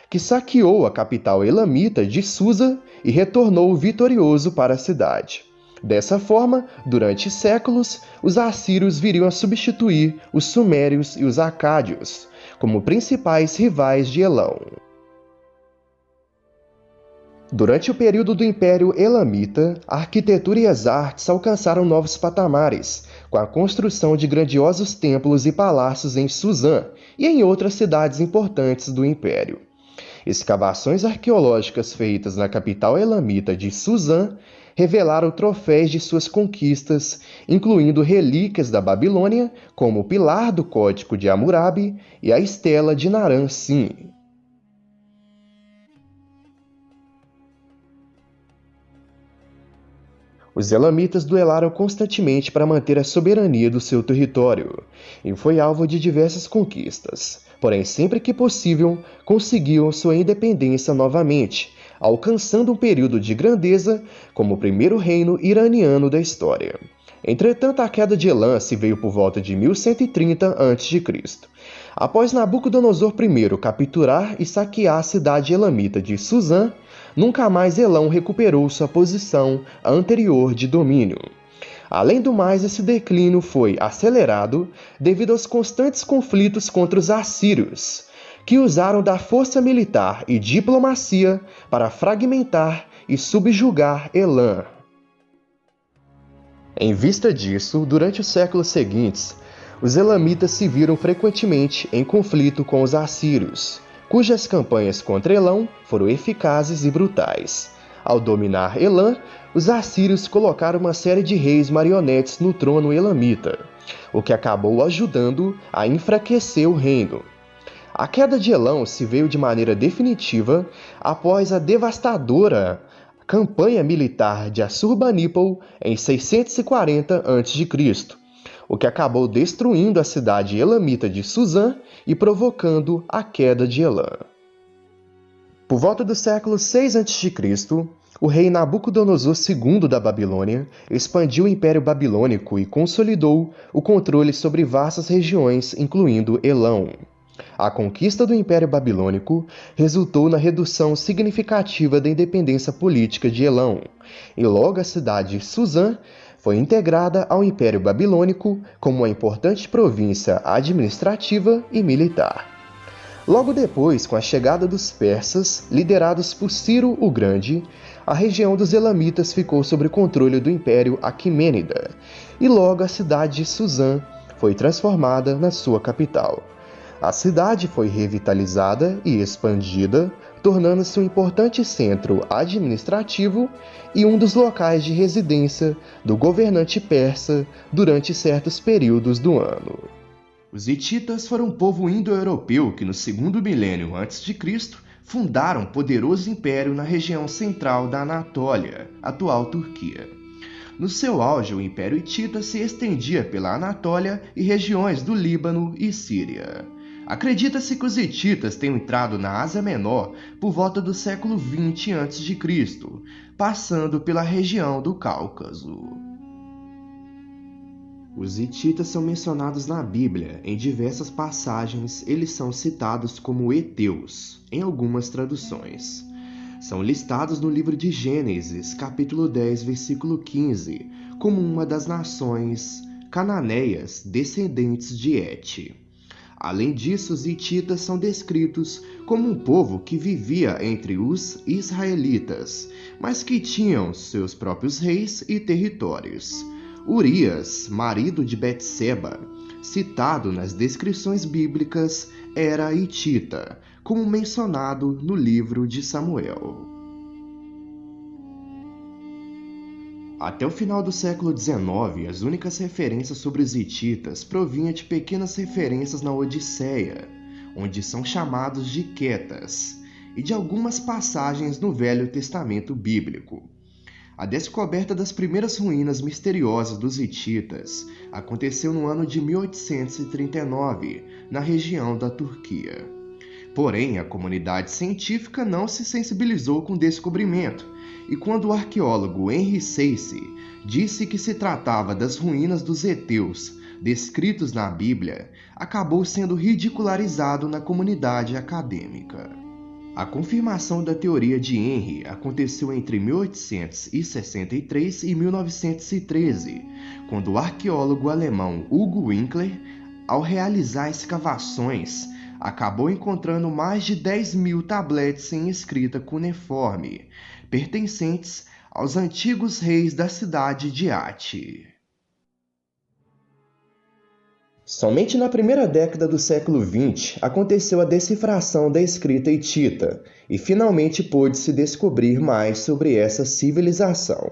que saqueou a capital elamita de Susa e retornou vitorioso para a cidade. Dessa forma, durante séculos, os assírios viriam a substituir os sumérios e os acádios como principais rivais de Elão. Durante o período do Império Elamita, a arquitetura e as artes alcançaram novos patamares, com a construção de grandiosos templos e palácios em Suzã e em outras cidades importantes do Império. Escavações arqueológicas feitas na capital elamita de Suzã revelaram troféus de suas conquistas, incluindo relíquias da Babilônia, como o pilar do Código de Hammurabi e a estela de Naram-Sin. Os elamitas duelaram constantemente para manter a soberania do seu território, e foi alvo de diversas conquistas. Porém, sempre que possível, conseguiam sua independência novamente, alcançando um período de grandeza como o primeiro reino iraniano da história. Entretanto, a queda de Elam se veio por volta de 1130 a.C. Após Nabucodonosor I capturar e saquear a cidade elamita de Suzã, nunca mais Elão recuperou sua posição anterior de domínio. Além do mais, esse declínio foi acelerado devido aos constantes conflitos contra os assírios, que usaram da força militar e diplomacia para fragmentar e subjugar Elam. Em vista disso, durante os séculos seguintes, os elamitas se viram frequentemente em conflito com os assírios, cujas campanhas contra Elão foram eficazes e brutais. Ao dominar Elam, os assírios colocaram uma série de reis marionetes no trono elamita, o que acabou ajudando a enfraquecer o reino. A queda de Elão se veio de maneira definitiva após a devastadora campanha militar de Assurbanipal em 640 a.C., o que acabou destruindo a cidade elamita de Suzã e provocando a queda de Elam. Por volta do século 6 a.C., o rei Nabucodonosor II da Babilônia expandiu o Império Babilônico e consolidou o controle sobre vastas regiões, incluindo Elão. A conquista do Império Babilônico resultou na redução significativa da independência política de Elão, e logo a cidade de Suzã foi integrada ao Império Babilônico como uma importante província administrativa e militar. Logo depois, com a chegada dos persas, liderados por Ciro o Grande, a região dos elamitas ficou sob o controle do Império Aquimênida, e logo a cidade de Suzã foi transformada na sua capital. A cidade foi revitalizada e expandida, tornando-se um importante centro administrativo e um dos locais de residência do governante persa durante certos períodos do ano. Os hititas foram um povo indo-europeu que no segundo milênio a.C. fundaram um poderoso império na região central da Anatólia, atual Turquia. No seu auge, o Império Hitita se estendia pela Anatólia e regiões do Líbano e Síria. Acredita-se que os hititas tenham entrado na Ásia Menor por volta do século XX a.C., passando pela região do Cáucaso. Os hititas são mencionados na Bíblia. Em diversas passagens, eles são citados como heteus, em algumas traduções. São listados no livro de Gênesis, capítulo 10, versículo 15, como uma das nações cananeias descendentes de Et. Além disso, os hititas são descritos como um povo que vivia entre os israelitas, mas que tinham seus próprios reis e territórios. Urias, marido de Betseba, citado nas descrições bíblicas, era hitita, como mencionado no livro de Samuel. Até o final do século XIX, as únicas referências sobre os hititas provinham de pequenas referências na Odisseia, onde são chamados de quetas, e de algumas passagens no Velho Testamento bíblico. A descoberta das primeiras ruínas misteriosas dos hititas aconteceu no ano de 1839, na região da Turquia. Porém, a comunidade científica não se sensibilizou com o descobrimento, e quando o arqueólogo Henry Sayce disse que se tratava das ruínas dos heteus descritos na Bíblia, acabou sendo ridicularizado na comunidade acadêmica. A confirmação da teoria de Henry aconteceu entre 1863 e 1913, quando o arqueólogo alemão Hugo Winkler, ao realizar escavações, acabou encontrando mais de 10.000 tabletes em escrita cuneiforme, pertencentes aos antigos reis da cidade de Ati. Somente na primeira década do século XX aconteceu a decifração da escrita hitita e finalmente pôde-se descobrir mais sobre essa civilização.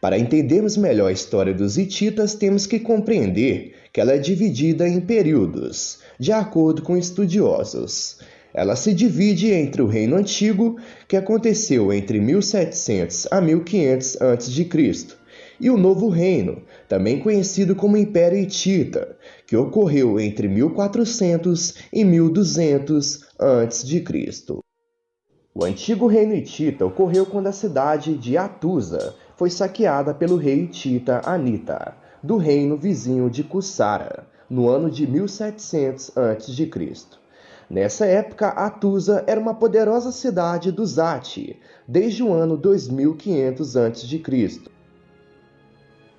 Para entendermos melhor a história dos hititas, temos que compreender que ela é dividida em períodos, de acordo com estudiosos. Ela se divide entre o Reino Antigo, que aconteceu entre 1700 a 1500 a.C., e o Novo Reino, também conhecido como Império Hitita, que ocorreu entre 1400 e 1200 a.C. O antigo Reino Hitita ocorreu quando a cidade de Hattusa foi saqueada pelo rei hitita Anita, do reino vizinho de Kussara, no ano de 1700 a.C. Nessa época, Hattusa era uma poderosa cidade dos Ati, desde o ano 2500 a.C.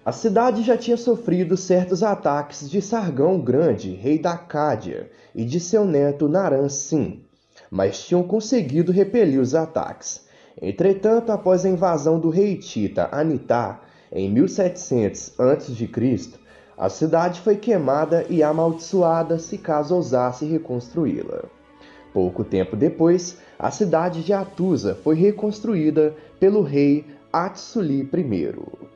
A cidade já tinha sofrido certos ataques de Sargão Grande, rei da Cádia, e de seu neto Naram-Sin, mas tinham conseguido repelir os ataques. Entretanto, após a invasão do rei hitita Anita, em 1700 a.C., a cidade foi queimada e amaldiçoada se caso ousasse reconstruí-la. Pouco tempo depois, a cidade de Hattusa foi reconstruída pelo rei Hattusili I.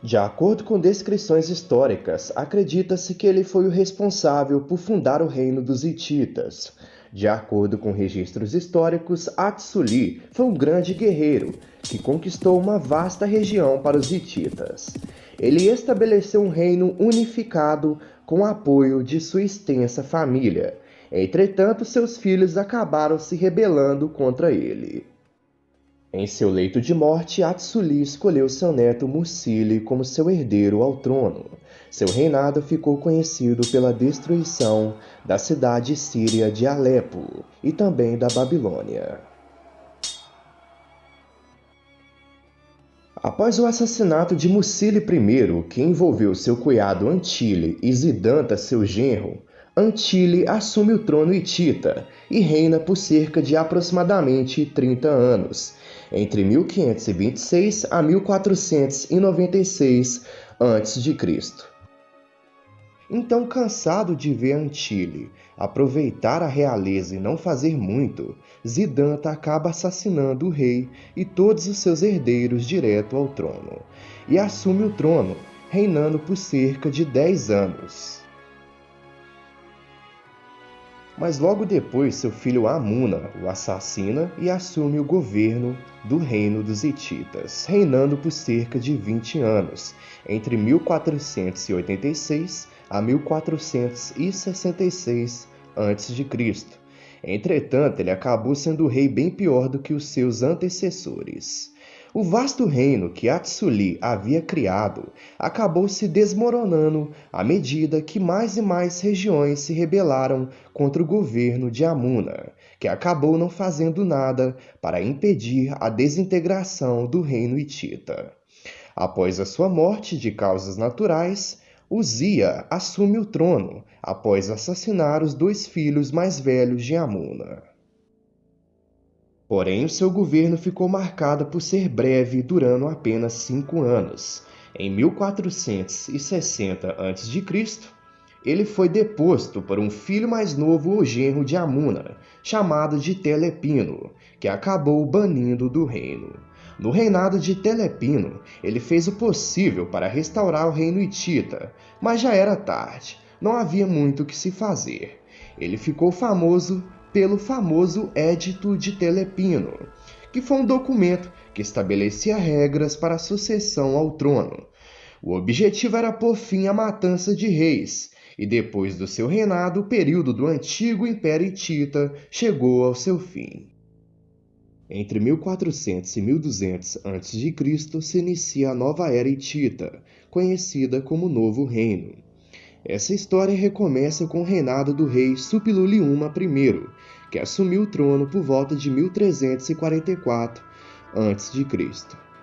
De acordo com descrições históricas, acredita-se que ele foi o responsável por fundar o reino dos hititas. De acordo com registros históricos, Hattusili foi um grande guerreiro que conquistou uma vasta região para os hititas. Ele estabeleceu um reino unificado com o apoio de sua extensa família. Entretanto, seus filhos acabaram se rebelando contra ele. Em seu leito de morte, Hattusili escolheu seu neto Mursili como seu herdeiro ao trono. Seu reinado ficou conhecido pela destruição da cidade síria de Alepo e também da Babilônia. Após o assassinato de Mursili I, que envolveu seu cunhado Antili e Zidanta, seu genro, Antili assume o trono hitita e reina por cerca de aproximadamente 30 anos, entre 1526 a 1496 a.C. Então, cansado de ver Antile aproveitar a realeza e não fazer muito, Zidanta acaba assassinando o rei e todos os seus herdeiros direto ao trono, e assume o trono, reinando por cerca de 10 anos. Mas logo depois seu filho Amuna o assassina e assume o governo do reino dos Hititas, reinando por cerca de 20 anos, entre 1486 a 1466 a.C. Entretanto, ele acabou sendo o rei bem pior do que os seus antecessores. O vasto reino que Atsuli havia criado acabou se desmoronando à medida que mais e mais regiões se rebelaram contra o governo de Amuna, que acabou não fazendo nada para impedir a desintegração do reino hitita. Após a sua morte de causas naturais, Uzia assume o trono após assassinar os 2 filhos mais velhos de Amuna. Porém, o seu governo ficou marcado por ser breve, durando apenas 5 anos. Em 1460 a.C., ele foi deposto por um filho mais novo ou genro de Amuna, chamado de Telepino, que acabou banindo do reino. No reinado de Telepino, ele fez o possível para restaurar o reino hitita, mas já era tarde, não havia muito o que se fazer. Ele ficou famoso pelo famoso Édito de Telepino, que foi um documento que estabelecia regras para a sucessão ao trono. O objetivo era pôr fim à matança de reis, e depois do seu reinado, o período do antigo Império Hitita chegou ao seu fim. Entre 1400 e 1200 a.C. se inicia a nova era hitita, conhecida como Novo Reino. Essa história recomeça com o reinado do rei Suppiluliuma I, que assumiu o trono por volta de 1344 a.C.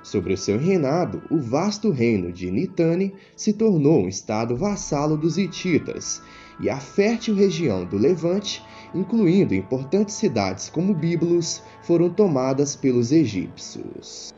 Sobre o seu reinado, o vasto reino de Mitanni se tornou um estado vassalo dos hititas, e a fértil região do Levante, incluindo importantes cidades como Byblos, foram tomadas pelos egípcios.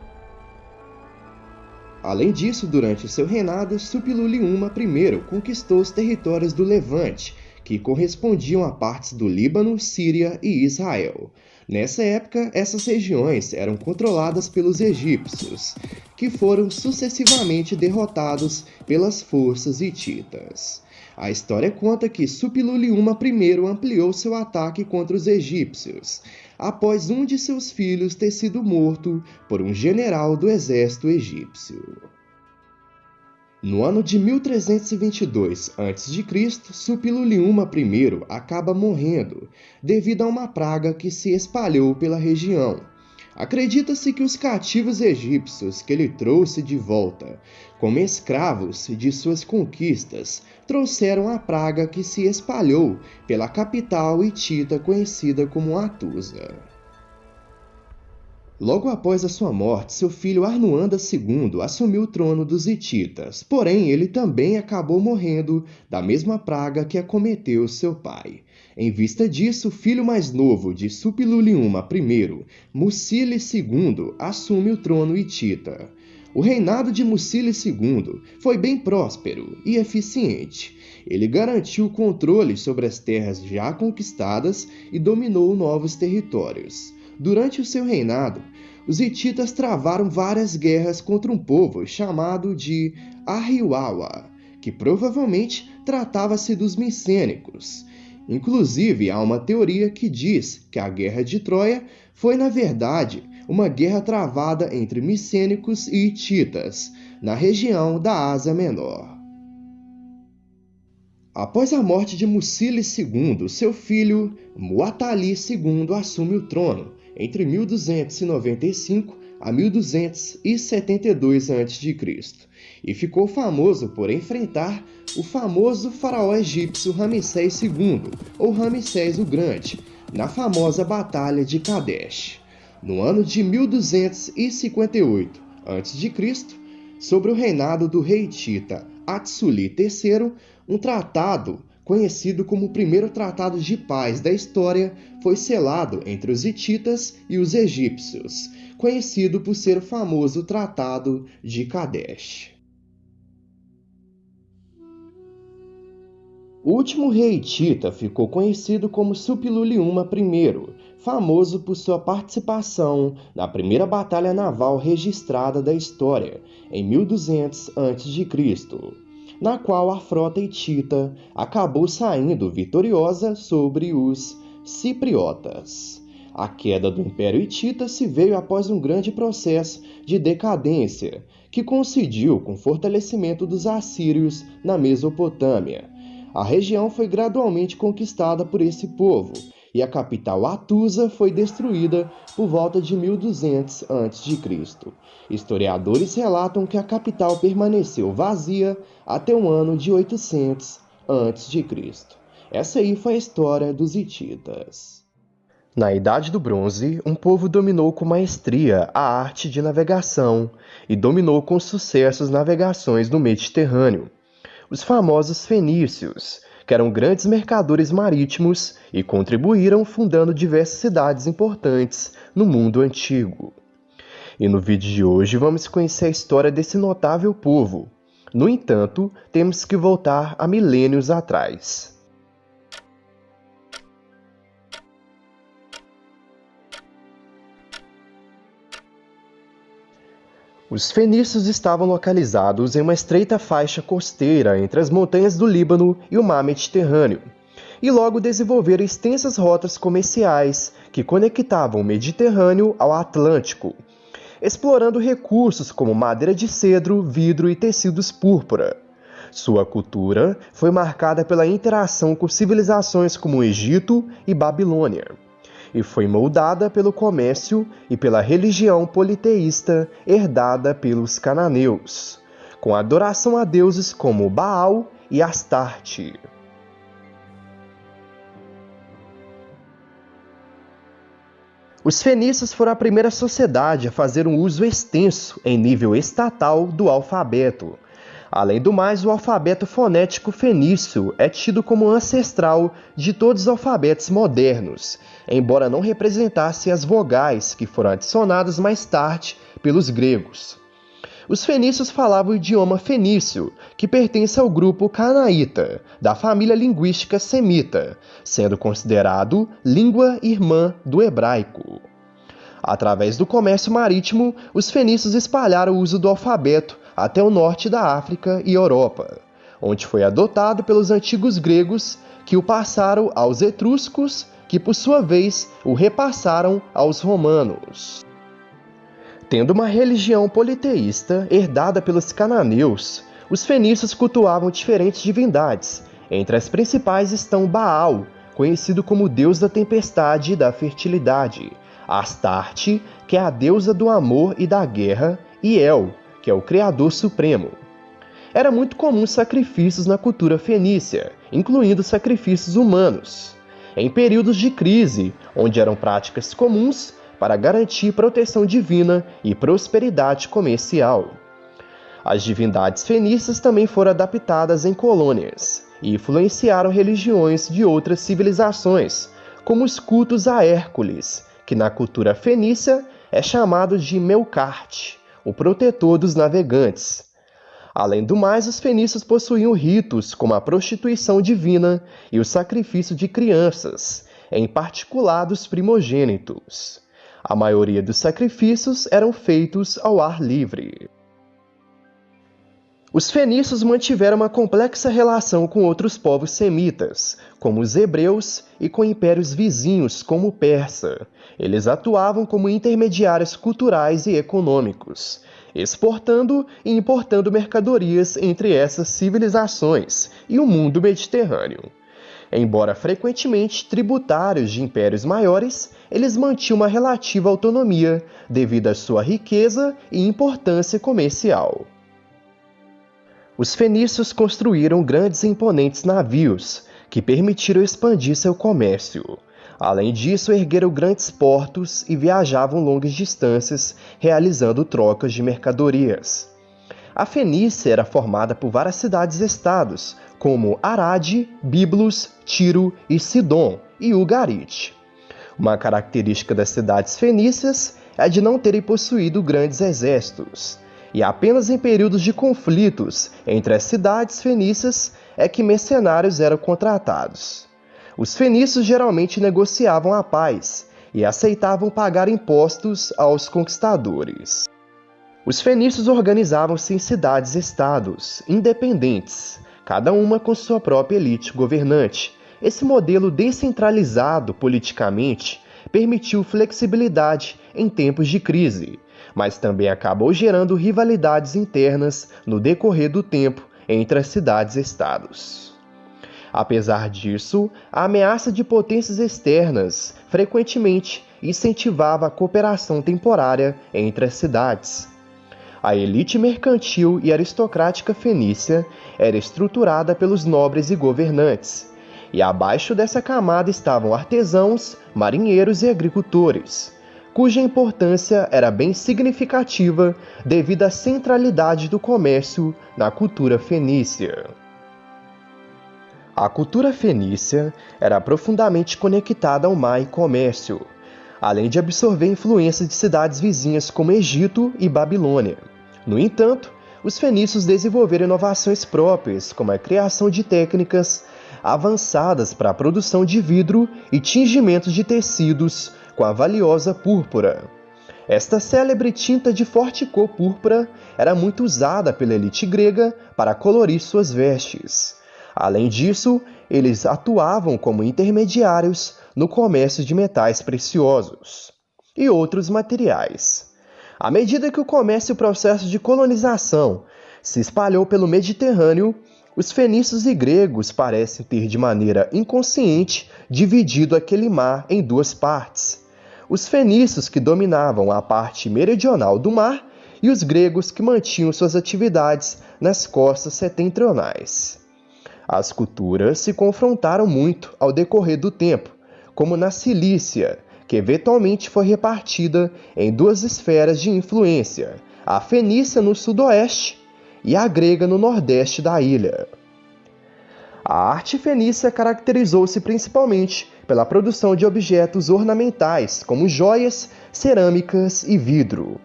Além disso, durante o seu reinado, Suppiluliuma I conquistou os territórios do Levante, que correspondiam a partes do Líbano, Síria e Israel. Nessa época, essas regiões eram controladas pelos egípcios, que foram sucessivamente derrotados pelas forças hititas. A história conta que Suppiluliuma I ampliou seu ataque contra os egípcios, após um de seus filhos ter sido morto por um general do exército egípcio. No ano de 1322 a.C., Suppiluliuma I acaba morrendo devido a uma praga que se espalhou pela região. Acredita-se que os cativos egípcios que ele trouxe de volta como escravos de suas conquistas trouxeram a praga que se espalhou pela capital hitita conhecida como Atusa. Logo após a sua morte, seu filho Arnuanda II assumiu o trono dos hititas, porém ele também acabou morrendo da mesma praga que acometeu seu pai. Em vista disso, o filho mais novo de Suppiluliuma I, Mucili II, assume o trono hitita. O reinado de Mucili II foi bem próspero e eficiente. Ele garantiu o controle sobre as terras já conquistadas e dominou novos territórios. Durante o seu reinado, os hititas travaram várias guerras contra um povo chamado de Ahiwawa, que provavelmente tratava-se dos micênicos. Inclusive, há uma teoria que diz que a Guerra de Troia foi, na verdade, uma guerra travada entre micênicos e hititas, na região da Ásia Menor. Após a morte de Mucili II, seu filho Muatali II assume o trono entre 1295 a 1272 a.C. e ficou famoso por enfrentar o famoso faraó egípcio Ramsés II, ou Ramsés o Grande, na famosa Batalha de Kadesh. No ano de 1258 a.C., sobre o reinado do rei hitita Atsuli III, um tratado conhecido como o primeiro tratado de paz da história foi selado entre os hititas e os egípcios, conhecido por ser o famoso Tratado de Kadesh. O último rei hitita ficou conhecido como Suppiluliuma I, famoso por sua participação na primeira batalha naval registrada da história, em 1200 a.C., na qual a frota hitita acabou saindo vitoriosa sobre os cipriotas. A queda do Império Hitita se veio após um grande processo de decadência, que coincidiu com o fortalecimento dos assírios na Mesopotâmia. A região foi gradualmente conquistada por esse povo, e a capital Hatusa foi destruída por volta de 1200 a.C. Historiadores relatam que a capital permaneceu vazia até o ano de 800 a.C. Essa aí foi a história dos hititas. Na Idade do Bronze, um povo dominou com maestria a arte de navegação e dominou com sucesso as navegações no Mediterrâneo. Os famosos fenícios, que eram grandes mercadores marítimos e contribuíram fundando diversas cidades importantes no mundo antigo. E no vídeo de hoje vamos conhecer a história desse notável povo. No entanto, temos que voltar a milênios atrás. Os fenícios estavam localizados em uma estreita faixa costeira entre as montanhas do Líbano e o mar Mediterrâneo, e logo desenvolveram extensas rotas comerciais que conectavam o Mediterrâneo ao Atlântico, explorando recursos como madeira de cedro, vidro e tecidos púrpura. Sua cultura foi marcada pela interação com civilizações como o Egito e Babilônia, e foi moldada pelo comércio e pela religião politeísta herdada pelos cananeus, com adoração a deuses como Baal e Astarte. Os fenícios foram a primeira sociedade a fazer um uso extenso, em nível estatal, do alfabeto. Além do mais, o alfabeto fonético fenício é tido como ancestral de todos os alfabetos modernos, embora não representasse as vogais que foram adicionadas mais tarde pelos gregos. Os fenícios falavam o idioma fenício, que pertence ao grupo canaíta, da família linguística semita, sendo considerado língua irmã do hebraico. Através do comércio marítimo, os fenícios espalharam o uso do alfabeto até o norte da África e Europa, onde foi adotado pelos antigos gregos, que o passaram aos etruscos, que por sua vez o repassaram aos romanos. Tendo uma religião politeísta herdada pelos cananeus, os fenícios cultuavam diferentes divindades. Entre as principais estão Baal, conhecido como deus da tempestade e da fertilidade, Astarte, que é a deusa do amor e da guerra, e El, que é o Criador Supremo. Era muito comum sacrifícios na cultura fenícia, incluindo sacrifícios humanos, em períodos de crise, onde eram práticas comuns para garantir proteção divina e prosperidade comercial. As divindades fenícias também foram adaptadas em colônias e influenciaram religiões de outras civilizações, como os cultos a Hércules, que na cultura fenícia é chamado de Melkart, o protetor dos navegantes. Além do mais, os fenícios possuíam ritos como a prostituição divina e o sacrifício de crianças, em particular dos primogênitos. A maioria dos sacrifícios eram feitos ao ar livre. Os fenícios mantiveram uma complexa relação com outros povos semitas, como os hebreus, e com impérios vizinhos, como o persa. Eles atuavam como intermediários culturais e econômicos, exportando e importando mercadorias entre essas civilizações e o mundo mediterrâneo. Embora frequentemente tributários de impérios maiores, eles mantinham uma relativa autonomia devido à sua riqueza e importância comercial. Os fenícios construíram grandes e imponentes navios, que permitiram expandir seu comércio. Além disso, ergueram grandes portos e viajavam longas distâncias, realizando trocas de mercadorias. A Fenícia era formada por várias cidades-estados, como Arade, Biblos, Tiro e Sidom, e Ugarit. Uma característica das cidades fenícias é de não terem possuído grandes exércitos, e apenas em períodos de conflitos entre as cidades fenícias é que mercenários eram contratados. Os fenícios geralmente negociavam a paz e aceitavam pagar impostos aos conquistadores. Os fenícios organizavam-se em cidades-estados, independentes, cada uma com sua própria elite governante. Esse modelo descentralizado politicamente permitiu flexibilidade em tempos de crise, mas também acabou gerando rivalidades internas no decorrer do tempo entre as cidades-estados. Apesar disso, a ameaça de potências externas frequentemente incentivava a cooperação temporária entre as cidades. A elite mercantil e aristocrática fenícia era estruturada pelos nobres e governantes, e abaixo dessa camada estavam artesãos, marinheiros e agricultores, cuja importância era bem significativa devido à centralidade do comércio na cultura fenícia. A cultura fenícia era profundamente conectada ao mar e comércio, além de absorver influências de cidades vizinhas como Egito e Babilônia. No entanto, os fenícios desenvolveram inovações próprias, como a criação de técnicas avançadas para a produção de vidro e tingimentos de tecidos com a valiosa púrpura. Esta célebre tinta de forte cor púrpura era muito usada pela elite grega para colorir suas vestes. Além disso, eles atuavam como intermediários no comércio de metais preciosos e outros materiais. À medida que o comércio e o processo de colonização se espalhou pelo Mediterrâneo, os fenícios e gregos parecem ter de maneira inconsciente dividido aquele mar em duas partes. Os fenícios que dominavam a parte meridional do mar e os gregos que mantinham suas atividades nas costas setentrionais. As culturas se confrontaram muito ao decorrer do tempo, como na Cilícia, que eventualmente foi repartida em duas esferas de influência, a fenícia no sudoeste e a grega no nordeste da ilha. A arte fenícia caracterizou-se principalmente pela produção de objetos ornamentais, como joias, cerâmicas e vidro.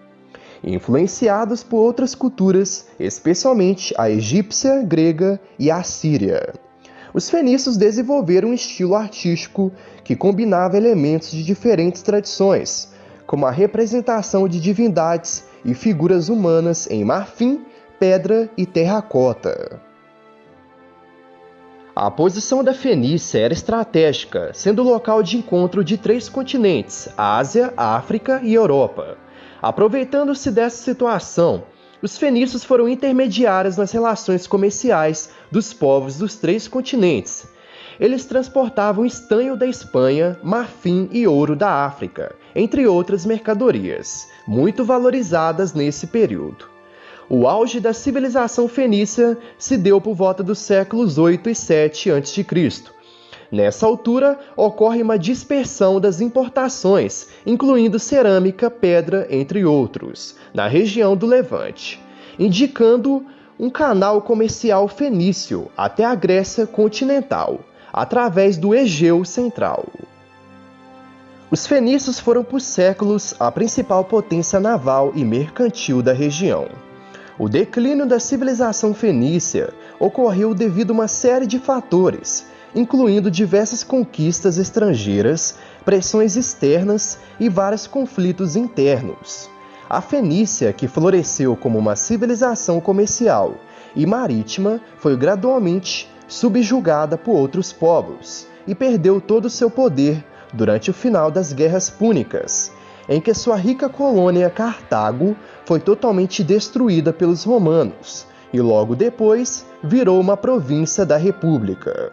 Influenciados por outras culturas, especialmente a egípcia, grega e a assíria. Os fenícios desenvolveram um estilo artístico que combinava elementos de diferentes tradições, como a representação de divindades e figuras humanas em marfim, pedra e terracota. A posição da Fenícia era estratégica, sendo o local de encontro de 3 continentes, Ásia, África e Europa. Aproveitando-se dessa situação, os fenícios foram intermediários nas relações comerciais dos povos dos 3 continentes. Eles transportavam estanho da Espanha, marfim e ouro da África, entre outras mercadorias, muito valorizadas nesse período. O auge da civilização fenícia se deu por volta dos séculos 8 e 7 a.C. Nessa altura, ocorre uma dispersão das importações, incluindo cerâmica, pedra, entre outros, na região do Levante, indicando um canal comercial fenício até a Grécia continental, através do Egeu Central. Os fenícios foram por séculos a principal potência naval e mercantil da região. O declínio da civilização fenícia ocorreu devido a uma série de fatores, incluindo diversas conquistas estrangeiras, pressões externas e vários conflitos internos. A Fenícia, que floresceu como uma civilização comercial e marítima, foi gradualmente subjugada por outros povos e perdeu todo o seu poder durante o final das Guerras Púnicas, em que sua rica colônia Cartago foi totalmente destruída pelos romanos e logo depois virou uma província da República.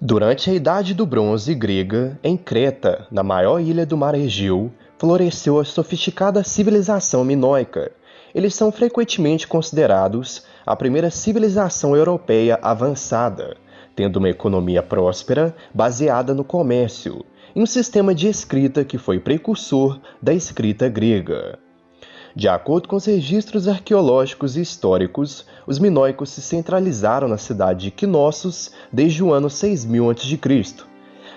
Durante a Idade do Bronze grega, em Creta, na maior ilha do mar Egeu, floresceu a sofisticada civilização minoica. Eles são frequentemente considerados a primeira civilização europeia avançada, tendo uma economia próspera baseada no comércio, e um sistema de escrita que foi precursor da escrita grega. De acordo com os registros arqueológicos e históricos, os minoicos se centralizaram na cidade de Knossos desde o ano 6000 a.C.,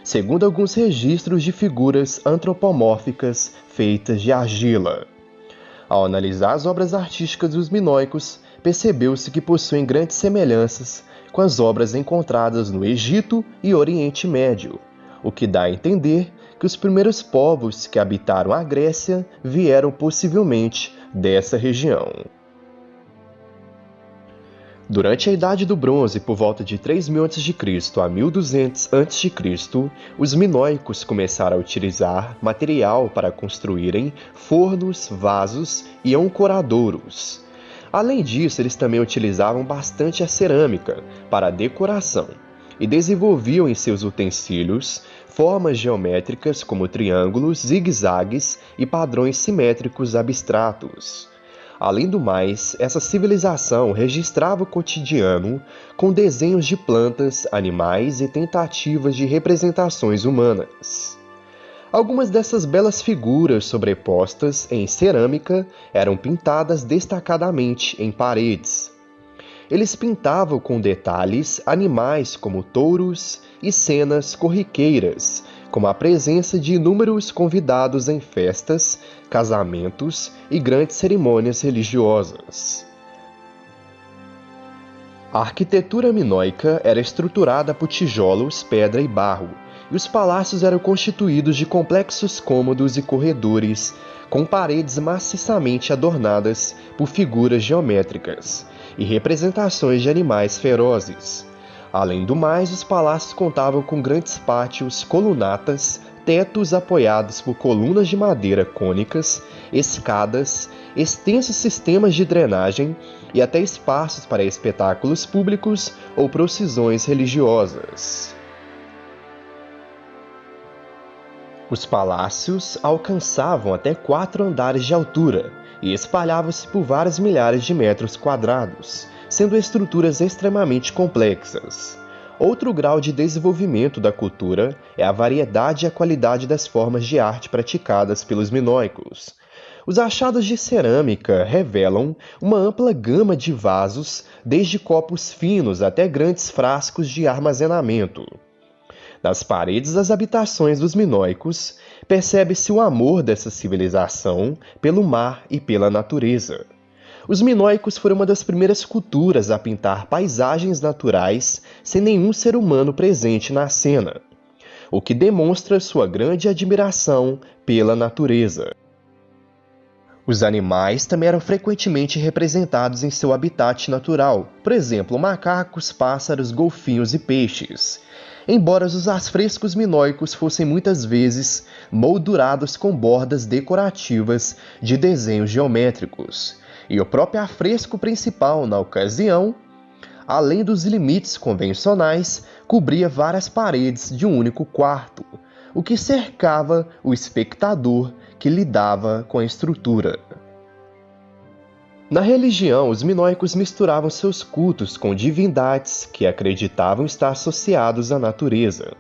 segundo alguns registros de figuras antropomórficas feitas de argila. Ao analisar as obras artísticas dos minoicos, percebeu-se que possuem grandes semelhanças com as obras encontradas no Egito e Oriente Médio, o que dá a entender que os primeiros povos que habitaram a Grécia vieram possivelmente dessa região. Durante a Idade do Bronze, por volta de 3000 a.C. a 1200 a.C., os minoicos começaram a utilizar material para construírem fornos, vasos e ancoradouros. Além disso, eles também utilizavam bastante a cerâmica para a decoração e desenvolviam em seus utensílios formas geométricas como triângulos, zigue-zagues e padrões simétricos abstratos. Além do mais, essa civilização registrava o cotidiano com desenhos de plantas, animais e tentativas de representações humanas. Algumas dessas belas figuras sobrepostas em cerâmica eram pintadas destacadamente em paredes. Eles pintavam com detalhes animais como touros e cenas corriqueiras, como a presença de inúmeros convidados em festas, casamentos e grandes cerimônias religiosas. A arquitetura minoica era estruturada por tijolos, pedra e barro, e os palácios eram constituídos de complexos cômodos e corredores, com paredes maciçamente adornadas por figuras geométricas e representações de animais ferozes. Além do mais, os palácios contavam com grandes pátios, colunatas, tetos apoiados por colunas de madeira cônicas, escadas, extensos sistemas de drenagem e até espaços para espetáculos públicos ou procissões religiosas. Os palácios alcançavam até 4 andares de altura e espalhavam-se por vários milhares de metros quadrados, sendo estruturas extremamente complexas. Outro grau de desenvolvimento da cultura é a variedade e a qualidade das formas de arte praticadas pelos minoicos. Os achados de cerâmica revelam uma ampla gama de vasos, desde copos finos até grandes frascos de armazenamento. Nas paredes das habitações dos minoicos, percebe-se o amor dessa civilização pelo mar e pela natureza. Os minoicos foram uma das primeiras culturas a pintar paisagens naturais sem nenhum ser humano presente na cena, o que demonstra sua grande admiração pela natureza. Os animais também eram frequentemente representados em seu habitat natural, por exemplo, macacos, pássaros, golfinhos e peixes, embora os afrescos minoicos fossem muitas vezes moldurados com bordas decorativas de desenhos geométricos. E o próprio afresco principal, na ocasião, além dos limites convencionais, cobria várias paredes de um único quarto, o que cercava o espectador que lidava com a estrutura. Na religião, os minoicos misturavam seus cultos com divindades que acreditavam estar associados à natureza.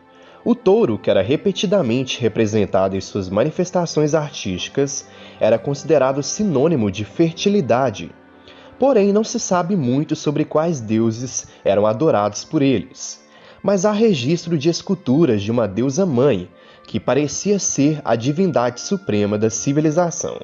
O touro, que era repetidamente representado em suas manifestações artísticas, era considerado sinônimo de fertilidade. Porém, não se sabe muito sobre quais deuses eram adorados por eles. Mas há registro de esculturas de uma deusa-mãe, que parecia ser a divindade suprema da civilização.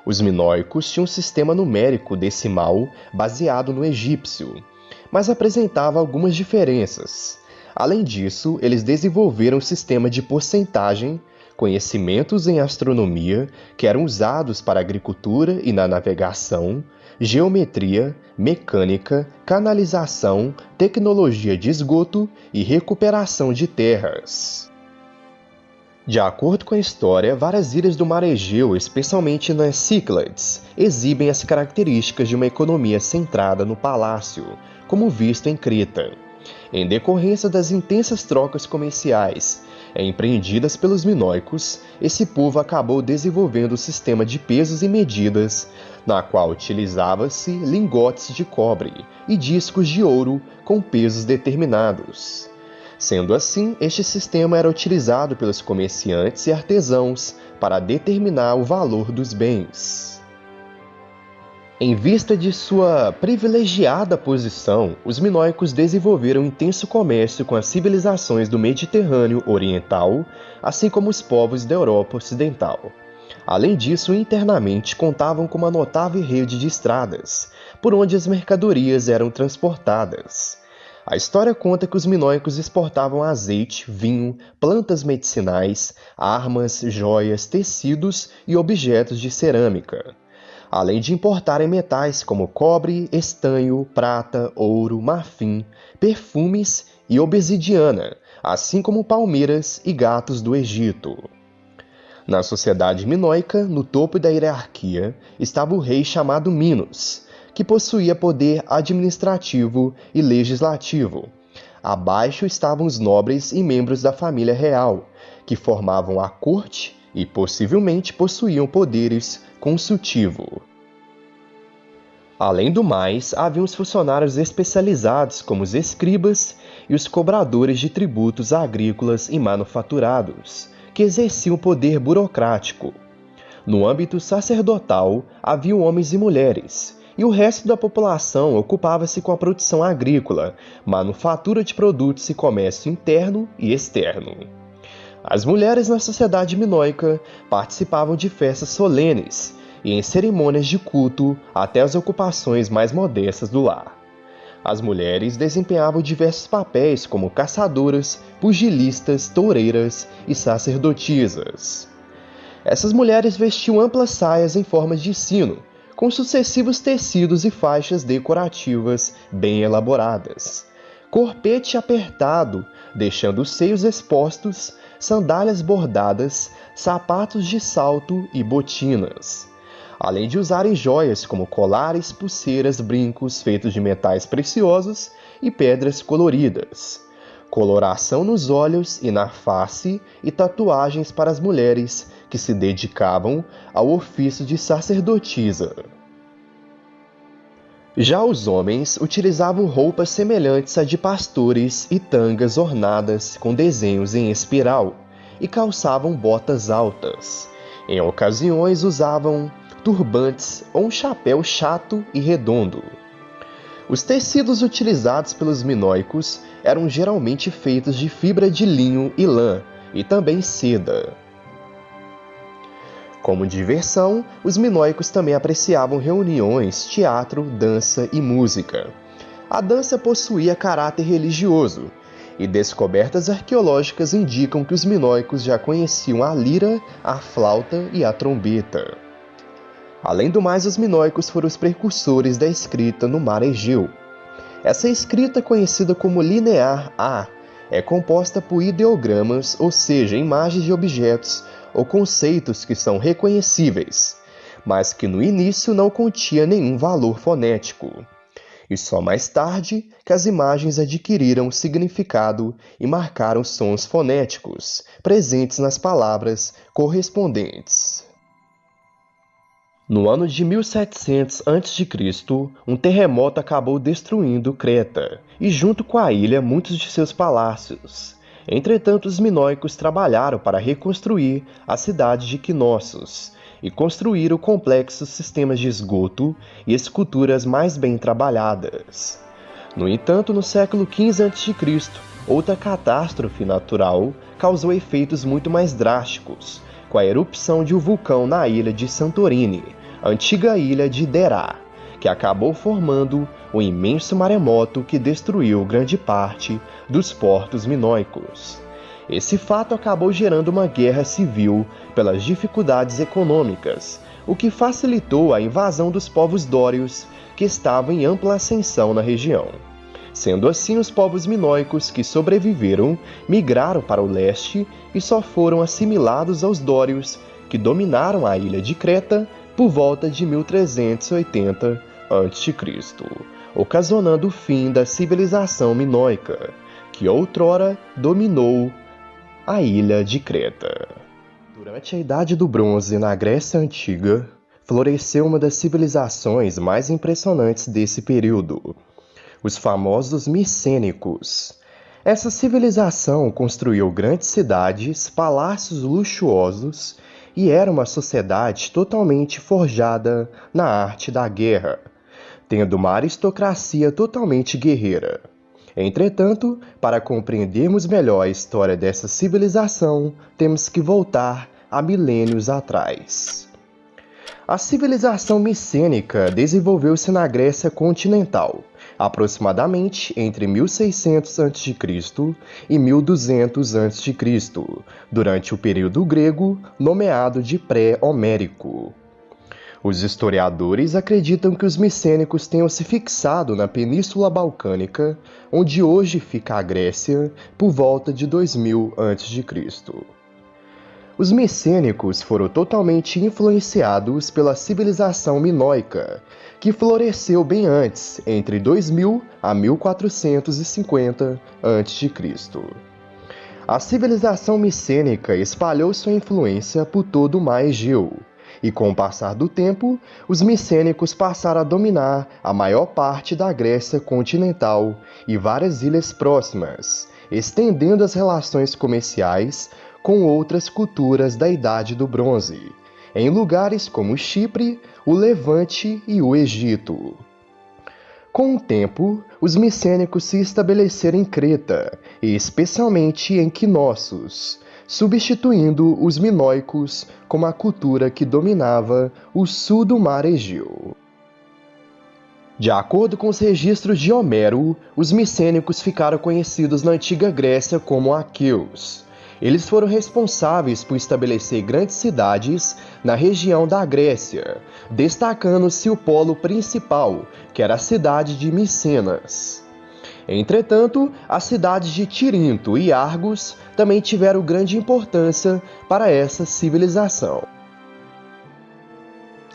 Os minoicos tinham um sistema numérico decimal baseado no egípcio, mas apresentava algumas diferenças. Além disso, eles desenvolveram um sistema de porcentagem, conhecimentos em astronomia que eram usados para a agricultura e na navegação, geometria, mecânica, canalização, tecnologia de esgoto e recuperação de terras. De acordo com a história, várias ilhas do mar Egeu, especialmente nas Cíclades, exibem as características de uma economia centrada no palácio, como visto em Creta. Em decorrência das intensas trocas comerciais empreendidas pelos minoicos, esse povo acabou desenvolvendo um sistema de pesos e medidas, na qual utilizava-se lingotes de cobre e discos de ouro com pesos determinados. Sendo assim, este sistema era utilizado pelos comerciantes e artesãos para determinar o valor dos bens. Em vista de sua privilegiada posição, os minoicos desenvolveram um intenso comércio com as civilizações do Mediterrâneo Oriental, assim como os povos da Europa Ocidental. Além disso, internamente contavam com uma notável rede de estradas, por onde as mercadorias eram transportadas. A história conta que os minoicos exportavam azeite, vinho, plantas medicinais, armas, joias, tecidos e objetos de cerâmica, além de importarem metais como cobre, estanho, prata, ouro, marfim, perfumes e obsidiana, assim como palmeiras e gatos do Egito. Na sociedade minoica, no topo da hierarquia, estava o rei chamado Minos, que possuía poder administrativo e legislativo. Abaixo estavam os nobres e membros da família real, que formavam a corte e possivelmente possuíam poderes consultivo. Além do mais, havia os funcionários especializados, como os escribas e os cobradores de tributos agrícolas e manufaturados, que exerciam poder burocrático. No âmbito sacerdotal, havia homens e mulheres, e o resto da população ocupava-se com a produção agrícola, manufatura de produtos e comércio interno e externo. As mulheres na sociedade minoica participavam de festas solenes e em cerimônias de culto até as ocupações mais modestas do lar. As mulheres desempenhavam diversos papéis como caçadoras, pugilistas, toureiras e sacerdotisas. Essas mulheres vestiam amplas saias em formas de sino, com sucessivos tecidos e faixas decorativas bem elaboradas, corpete apertado, deixando os seios expostos, sandálias bordadas, sapatos de salto e botinas, além de usarem joias como colares, pulseiras, brincos feitos de metais preciosos e pedras coloridas, coloração nos olhos e na face e tatuagens para as mulheres que se dedicavam ao ofício de sacerdotisa. Já os homens utilizavam roupas semelhantes a de pastores e tangas ornadas com desenhos em espiral e calçavam botas altas. Em ocasiões usavam turbantes ou um chapéu chato e redondo. Os tecidos utilizados pelos minoicos eram geralmente feitos de fibra de linho e lã, e também seda. Como diversão, os minoicos também apreciavam reuniões, teatro, dança e música. A dança possuía caráter religioso, e descobertas arqueológicas indicam que os minoicos já conheciam a lira, a flauta e a trombeta. Além do mais, os minoicos foram os precursores da escrita no Mar Egeu. Essa escrita, conhecida como linear A, é composta por ideogramas, ou seja, imagens de objetos ou conceitos que são reconhecíveis, mas que no início não continha nenhum valor fonético. E só mais tarde que as imagens adquiriram significado e marcaram sons fonéticos presentes nas palavras correspondentes. No ano de 1700 a.C., um terremoto acabou destruindo Creta, e junto com a ilha muitos de seus palácios. Entretanto, os minoicos trabalharam para reconstruir a cidade de Knossos e construíram complexos sistemas de esgoto e esculturas mais bem trabalhadas. No entanto, no século XV a.C., outra catástrofe natural causou efeitos muito mais drásticos, com a erupção de um vulcão na ilha de Santorini, antiga ilha de Derá, que acabou formando um imenso maremoto que destruiu grande parte dos portos minoicos. Esse fato acabou gerando uma guerra civil pelas dificuldades econômicas, o que facilitou a invasão dos povos dórios que estavam em ampla ascensão na região. Sendo assim, os povos minoicos que sobreviveram migraram para o leste e só foram assimilados aos dórios, que dominaram a ilha de Creta por volta de 1380 a.C., ocasionando o fim da civilização minoica, que outrora dominou a ilha de Creta. Durante a Idade do Bronze, na Grécia Antiga, floresceu uma das civilizações mais impressionantes desse período, os famosos micênicos. Essa civilização construiu grandes cidades, palácios luxuosos e era uma sociedade totalmente forjada na arte da guerra, tendo uma aristocracia totalmente guerreira. Entretanto, para compreendermos melhor a história dessa civilização, temos que voltar a milênios atrás. A civilização micênica desenvolveu-se na Grécia continental, aproximadamente entre 1600 a.C. e 1200 a.C., durante o período grego nomeado de pré-homérico. Os historiadores acreditam que os micênicos tenham se fixado na Península Balcânica, onde hoje fica a Grécia, por volta de 2000 a.C. Os micênicos foram totalmente influenciados pela civilização minoica, que floresceu bem antes, entre 2000 a 1450 a.C. A civilização micênica espalhou sua influência por todo o mar Egeu, e com o passar do tempo, os micênicos passaram a dominar a maior parte da Grécia continental e várias ilhas próximas, estendendo as relações comerciais com outras culturas da Idade do Bronze, em lugares como Chipre, o Levante e o Egito. Com o tempo, os micênicos se estabeleceram em Creta, e especialmente em Knossos, substituindo os minoicos como a cultura que dominava o sul do mar Egeu. De acordo com os registros de Homero, os micênicos ficaram conhecidos na antiga Grécia como aqueus. Eles foram responsáveis por estabelecer grandes cidades na região da Grécia, destacando-se o polo principal, que era a cidade de Micenas. Entretanto, as cidades de Tirinto e Argos também tiveram grande importância para essa civilização.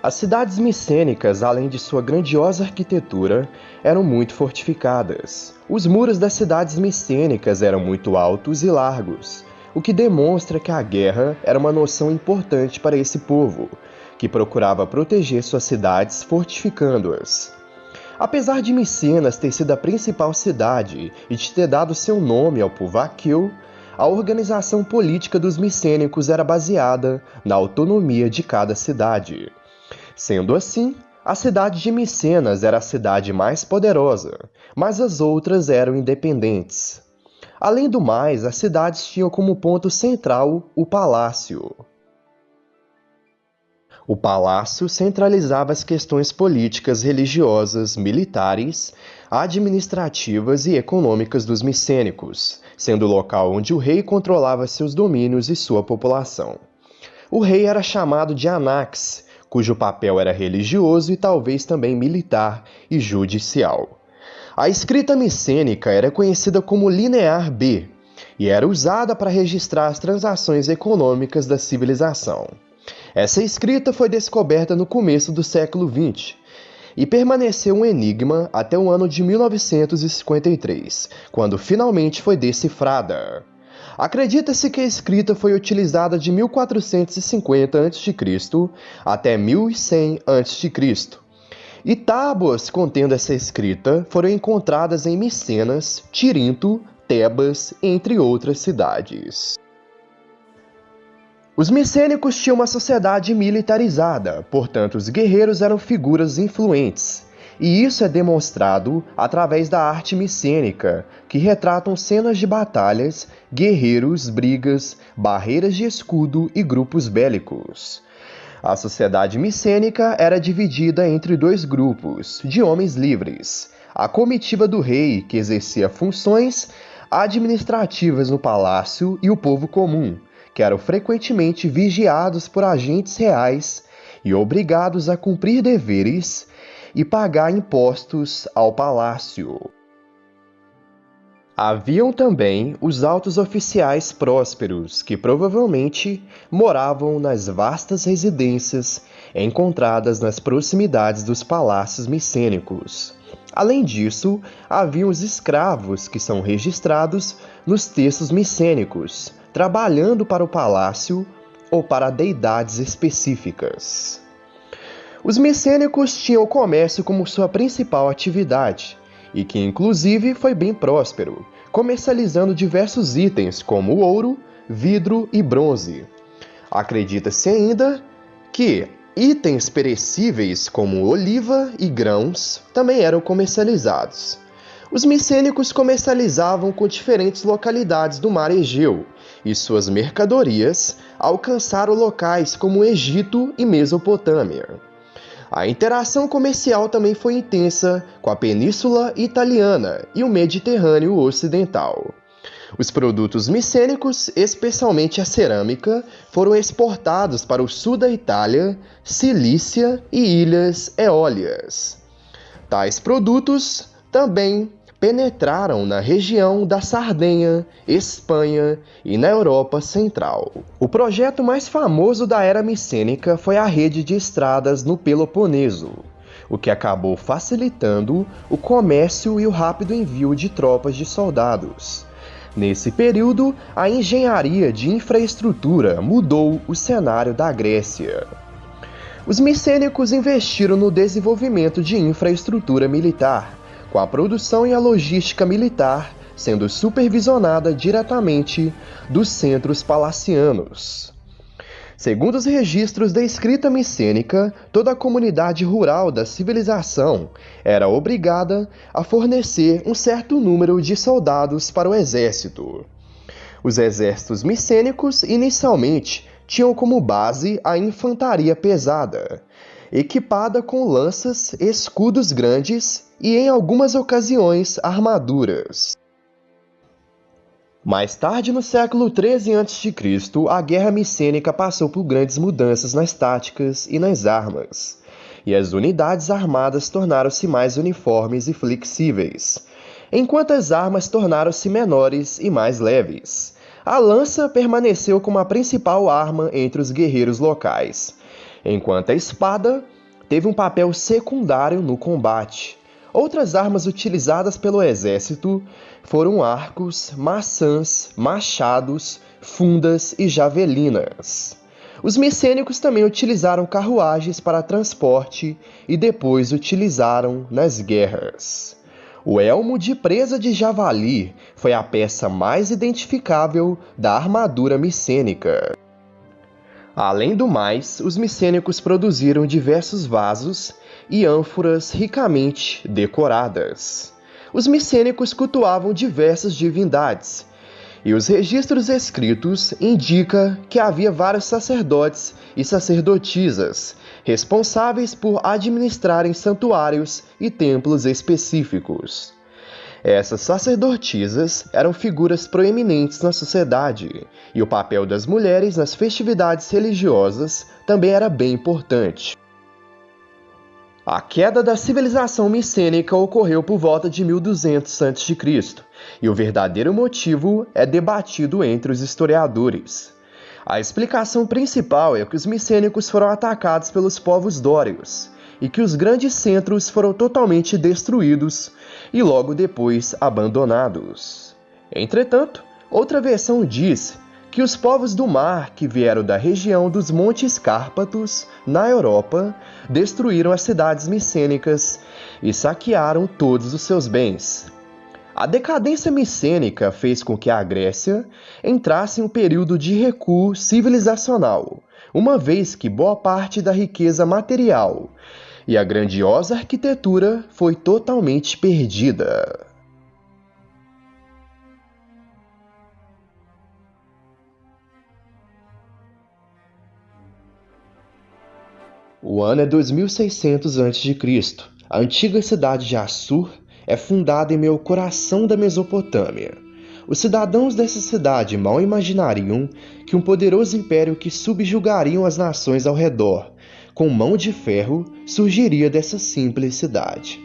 As cidades micênicas, além de sua grandiosa arquitetura, eram muito fortificadas. Os muros das cidades micênicas eram muito altos e largos, o que demonstra que a guerra era uma noção importante para esse povo, que procurava proteger suas cidades fortificando-as. Apesar de Micenas ter sido a principal cidade e de ter dado seu nome ao povo aqueu, a organização política dos micênicos era baseada na autonomia de cada cidade. Sendo assim, a cidade de Micenas era a cidade mais poderosa, mas as outras eram independentes. Além do mais, as cidades tinham como ponto central o palácio. O palácio centralizava as questões políticas, religiosas, militares, administrativas e econômicas dos micênicos, sendo o local onde o rei controlava seus domínios e sua população. O rei era chamado de anax, cujo papel era religioso e talvez também militar e judicial. A escrita micênica era conhecida como Linear B e era usada para registrar as transações econômicas da civilização. Essa escrita foi descoberta no começo do século XX e permaneceu um enigma até o ano de 1953, quando finalmente foi decifrada. Acredita-se que a escrita foi utilizada de 1450 a.C. até 1100 a.C., e tábuas contendo essa escrita foram encontradas em Micenas, Tirinto, Tebas, entre outras cidades. Os micênicos tinham uma sociedade militarizada, portanto os guerreiros eram figuras influentes, e isso é demonstrado através da arte micênica, que retratam cenas de batalhas, guerreiros, brigas, barreiras de escudo e grupos bélicos. A sociedade micênica era dividida entre dois grupos de homens livres: a comitiva do rei, que exercia funções administrativas no palácio, e o povo comum, que eram frequentemente vigiados por agentes reais e obrigados a cumprir deveres e pagar impostos ao palácio. Haviam também os altos oficiais prósperos, que provavelmente moravam nas vastas residências encontradas nas proximidades dos palácios micênicos. Além disso, haviam os escravos, que são registrados nos textos micênicos, trabalhando para o palácio ou para deidades específicas. Os micênicos tinham o comércio como sua principal atividade, e que inclusive foi bem próspero, comercializando diversos itens como ouro, vidro e bronze. Acredita-se ainda que itens perecíveis como oliva e grãos também eram comercializados. Os micênicos comercializavam com diferentes localidades do mar Egeu, e suas mercadorias alcançaram locais como o Egito e Mesopotâmia. A interação comercial também foi intensa com a Península Italiana e o Mediterrâneo Ocidental. Os produtos micênicos, especialmente a cerâmica, foram exportados para o sul da Itália, Cilícia e Ilhas Eólias. Tais produtos também penetraram na região da Sardenha, Espanha e na Europa Central. O projeto mais famoso da era micênica foi a rede de estradas no Peloponeso, o que acabou facilitando o comércio e o rápido envio de tropas de soldados. Nesse período, a engenharia de infraestrutura mudou o cenário da Grécia. Os micênicos investiram no desenvolvimento de infraestrutura militar, com a produção e a logística militar sendo supervisionada diretamente dos centros palacianos. Segundo os registros da escrita micênica, toda a comunidade rural da civilização era obrigada a fornecer um certo número de soldados para o exército. Os exércitos micênicos, inicialmente, tinham como base a infantaria pesada, equipada com lanças, escudos grandes e, em algumas ocasiões, armaduras. Mais tarde, no século XIII a.C., a guerra micênica passou por grandes mudanças nas táticas e nas armas, e as unidades armadas tornaram-se mais uniformes e flexíveis, enquanto as armas tornaram-se menores e mais leves. A lança permaneceu como a principal arma entre os guerreiros locais, enquanto a espada teve um papel secundário no combate. Outras armas utilizadas pelo exército foram arcos, maçãs, machados, fundas e javelinas. Os micênicos também utilizaram carruagens para transporte e depois utilizaram nas guerras. O elmo de presa de javali foi a peça mais identificável da armadura micênica. Além do mais, os micênicos produziram diversos vasos e ânforas ricamente decoradas. Os micênicos cultuavam diversas divindades, e os registros escritos indicam que havia vários sacerdotes e sacerdotisas responsáveis por administrarem santuários e templos específicos. Essas sacerdotisas eram figuras proeminentes na sociedade, e o papel das mulheres nas festividades religiosas também era bem importante. A queda da civilização micênica ocorreu por volta de 1200 a.C., e o verdadeiro motivo é debatido entre os historiadores. A explicação principal é que os micênicos foram atacados pelos povos dórios, e que os grandes centros foram totalmente destruídos e logo depois abandonados. Entretanto, outra versão diz que os povos do mar que vieram da região dos Montes Cárpatos, na Europa, destruíram as cidades micênicas e saquearam todos os seus bens. A decadência micênica fez com que a Grécia entrasse em um período de recuo civilizacional, uma vez que boa parte da riqueza material e a grandiosa arquitetura foi totalmente perdida. O ano é 2600 a.C. A antiga cidade de Assur é fundada em meio ao coração da Mesopotâmia. Os cidadãos dessa cidade mal imaginariam que um poderoso império que subjugariam as nações ao redor, com mão de ferro, surgiria dessa simples cidade.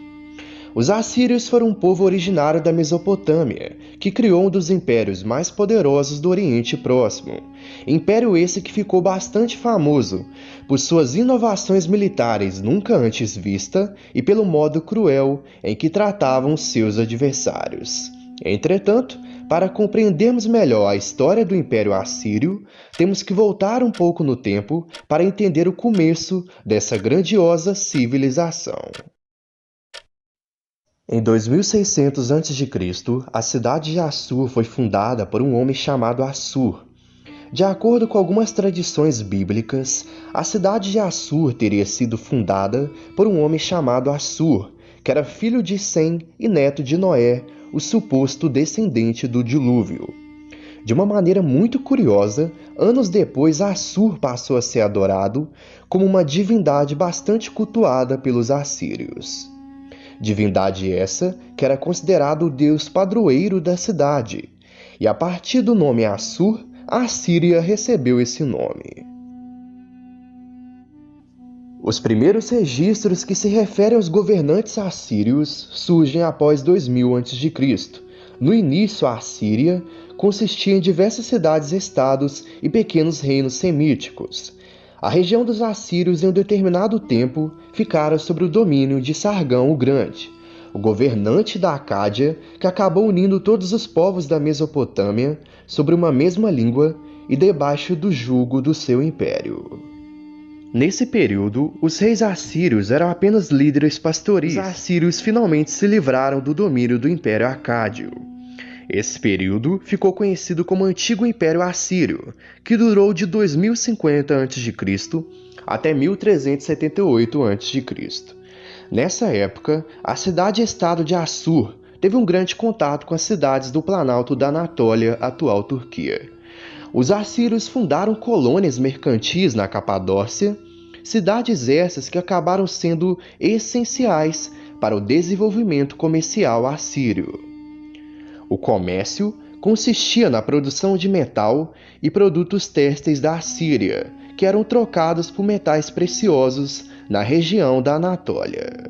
Os assírios foram um povo originário da Mesopotâmia, que criou um dos impérios mais poderosos do Oriente Próximo. Império esse que ficou bastante famoso por suas inovações militares nunca antes vistas e pelo modo cruel em que tratavam seus adversários. Entretanto, para compreendermos melhor a história do Império Assírio, temos que voltar um pouco no tempo para entender o começo dessa grandiosa civilização. Em 2600 a.C., a cidade de Assur foi fundada por um homem chamado Assur. De acordo com algumas tradições bíblicas, a cidade de Assur teria sido fundada por um homem chamado Assur, que era filho de Sem e neto de Noé, o suposto descendente do dilúvio. De uma maneira muito curiosa, anos depois Assur passou a ser adorado como uma divindade bastante cultuada pelos assírios. Divindade essa que era considerado o deus padroeiro da cidade, e a partir do nome Assur, a Assíria recebeu esse nome. Os primeiros registros que se referem aos governantes assírios surgem após 2000 a.C. No início, a Assíria consistia em diversas cidades-estados e pequenos reinos semíticos. A região dos assírios, em um determinado tempo, ficara sob o domínio de Sargão o Grande, o governante da Acádia, que acabou unindo todos os povos da Mesopotâmia sobre uma mesma língua e debaixo do jugo do seu império. Nesse período, os reis assírios eram apenas líderes pastoris. Os assírios finalmente se livraram do domínio do Império Acádio. Esse período ficou conhecido como Antigo Império Assírio, que durou de 2050 a.C. até 1378 a.C. Nessa época, a cidade-estado de Assur teve um grande contato com as cidades do Planalto da Anatólia, atual Turquia. Os assírios fundaram colônias mercantis na Capadócia, cidades essas que acabaram sendo essenciais para o desenvolvimento comercial assírio. O comércio consistia na produção de metal e produtos têxteis da Assíria, que eram trocados por metais preciosos na região da Anatólia.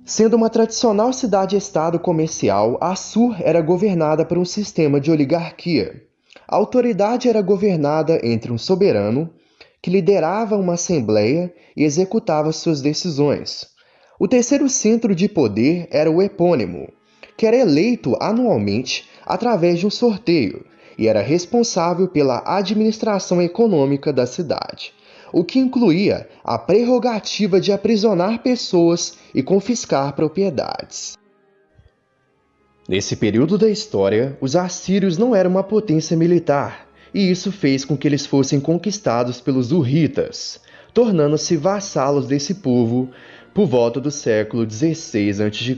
Sendo uma tradicional cidade-estado comercial, Assur era governada por um sistema de oligarquia. A autoridade era governada entre um soberano, que liderava uma assembleia e executava suas decisões. O terceiro centro de poder era o epônimo, que era eleito anualmente através de um sorteio e era responsável pela administração econômica da cidade, o que incluía a prerrogativa de aprisionar pessoas e confiscar propriedades. Nesse período da história, os assírios não eram uma potência militar, e isso fez com que eles fossem conquistados pelos hurritas, tornando-se vassalos desse povo por volta do século XVI a.C.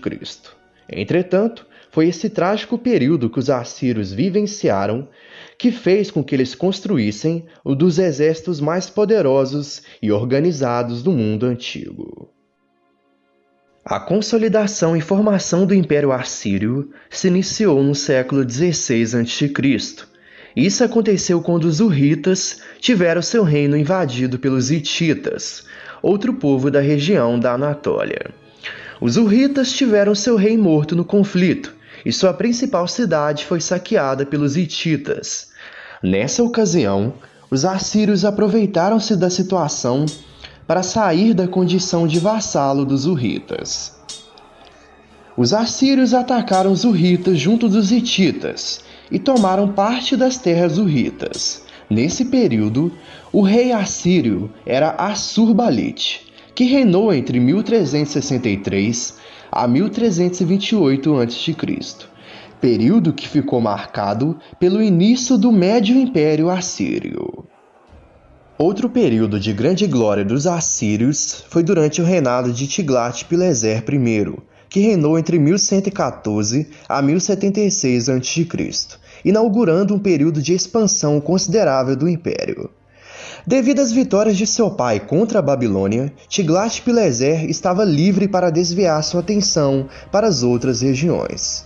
Entretanto, foi esse trágico período que os assírios vivenciaram que fez com que eles construíssem um dos exércitos mais poderosos e organizados do mundo antigo. A consolidação e formação do Império Assírio se iniciou no século XVI a.C. Isso aconteceu quando os hurritas tiveram seu reino invadido pelos hititas, outro povo da região da Anatólia. Os hurritas tiveram seu rei morto no conflito, e sua principal cidade foi saqueada pelos hititas. Nessa ocasião, os assírios aproveitaram-se da situação para sair da condição de vassalo dos hurritas. Os assírios atacaram os hurritas junto dos hititas e tomaram parte das terras hurritas. Nesse período, o rei assírio era Assurbalite, que reinou entre 1363 a 1328 a.C., período que ficou marcado pelo início do Médio Império Assírio. Outro período de grande glória dos assírios foi durante o reinado de Tiglat-Pileser I, que reinou entre 1114 a 1076 a.C., inaugurando um período de expansão considerável do império. Devido às vitórias de seu pai contra a Babilônia, Tiglat-Pileser estava livre para desviar sua atenção para as outras regiões.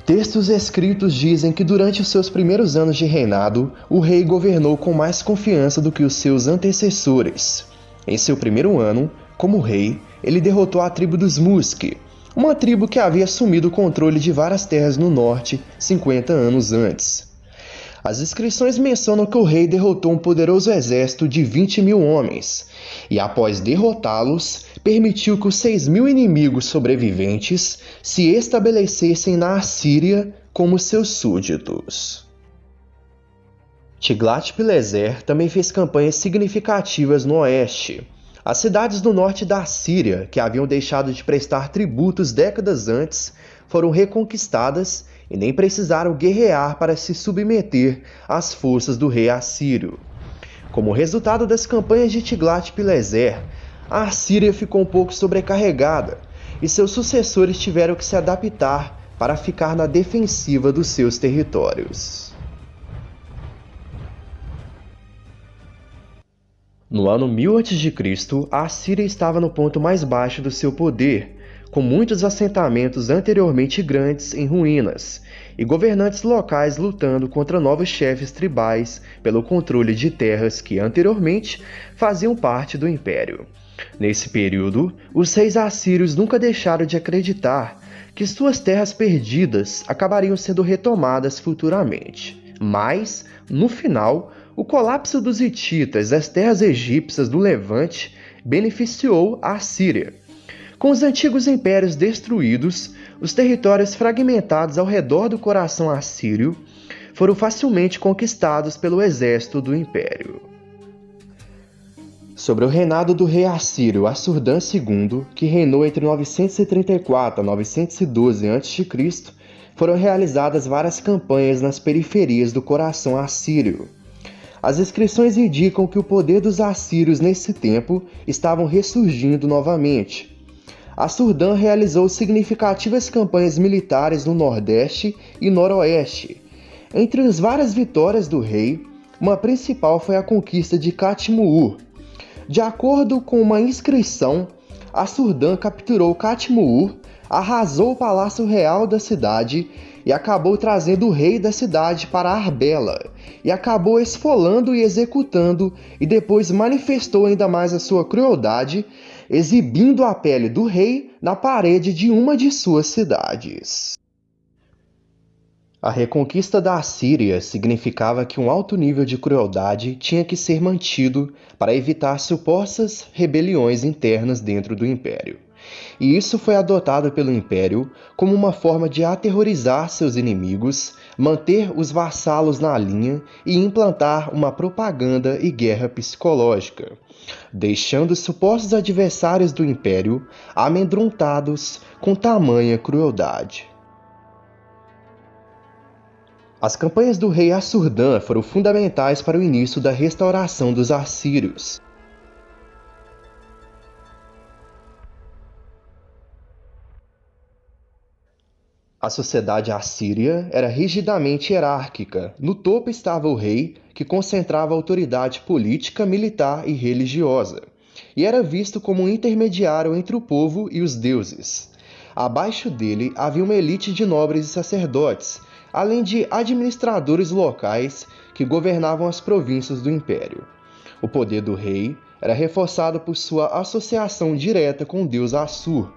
Textos escritos dizem que durante os seus primeiros anos de reinado, o rei governou com mais confiança do que os seus antecessores. Em seu primeiro ano, como rei, ele derrotou a tribo dos Muski, uma tribo que havia assumido o controle de várias terras no norte 50 anos antes. As inscrições mencionam que o rei derrotou um poderoso exército de 20.000 homens, e após derrotá-los, permitiu que os 6.000 inimigos sobreviventes se estabelecessem na Assíria como seus súditos. Tiglat-Pileser também fez campanhas significativas no oeste. As cidades do norte da Assíria, que haviam deixado de prestar tributos décadas antes, foram reconquistadas e nem precisaram guerrear para se submeter às forças do rei assírio. Como resultado das campanhas de Tiglat-Pileser, a Assíria ficou um pouco sobrecarregada e seus sucessores tiveram que se adaptar para ficar na defensiva dos seus territórios. No ano 1000 a.C., a Assíria estava no ponto mais baixo do seu poder, com muitos assentamentos anteriormente grandes em ruínas, e governantes locais lutando contra novos chefes tribais pelo controle de terras que anteriormente faziam parte do império. Nesse período, os reis assírios nunca deixaram de acreditar que suas terras perdidas acabariam sendo retomadas futuramente. Mas, no final, o colapso dos hititas das terras egípcias do Levante beneficiou a Assíria. Com os antigos impérios destruídos, os territórios fragmentados ao redor do coração assírio foram facilmente conquistados pelo exército do império. Sobre o reinado do rei assírio Assur-dan II, que reinou entre 934 a 912 a.C., foram realizadas várias campanhas nas periferias do coração assírio. As inscrições indicam que o poder dos assírios nesse tempo estavam ressurgindo novamente. Assur-dan realizou significativas campanhas militares no Nordeste e Noroeste. Entre as várias vitórias do rei, uma principal foi a conquista de Katmuur. De acordo com uma inscrição, Assur-dan capturou Katmuur, arrasou o palácio real da cidade e acabou trazendo o rei da cidade para Arbela, e acabou esfolando e executando, e depois manifestou ainda mais a sua crueldade, exibindo a pele do rei na parede de uma de suas cidades. A reconquista da Assíria significava que um alto nível de crueldade tinha que ser mantido para evitar supostas rebeliões internas dentro do império. E isso foi adotado pelo Império como uma forma de aterrorizar seus inimigos, manter os vassalos na linha e implantar uma propaganda e guerra psicológica, deixando os supostos adversários do Império amedrontados com tamanha crueldade. As campanhas do rei Assur-dan foram fundamentais para o início da restauração dos assírios. A sociedade assíria era rigidamente hierárquica. No topo estava o rei, que concentrava autoridade política, militar e religiosa, e era visto como um intermediário entre o povo e os deuses. Abaixo dele havia uma elite de nobres e sacerdotes, além de administradores locais que governavam as províncias do império. O poder do rei era reforçado por sua associação direta com o deus Assur,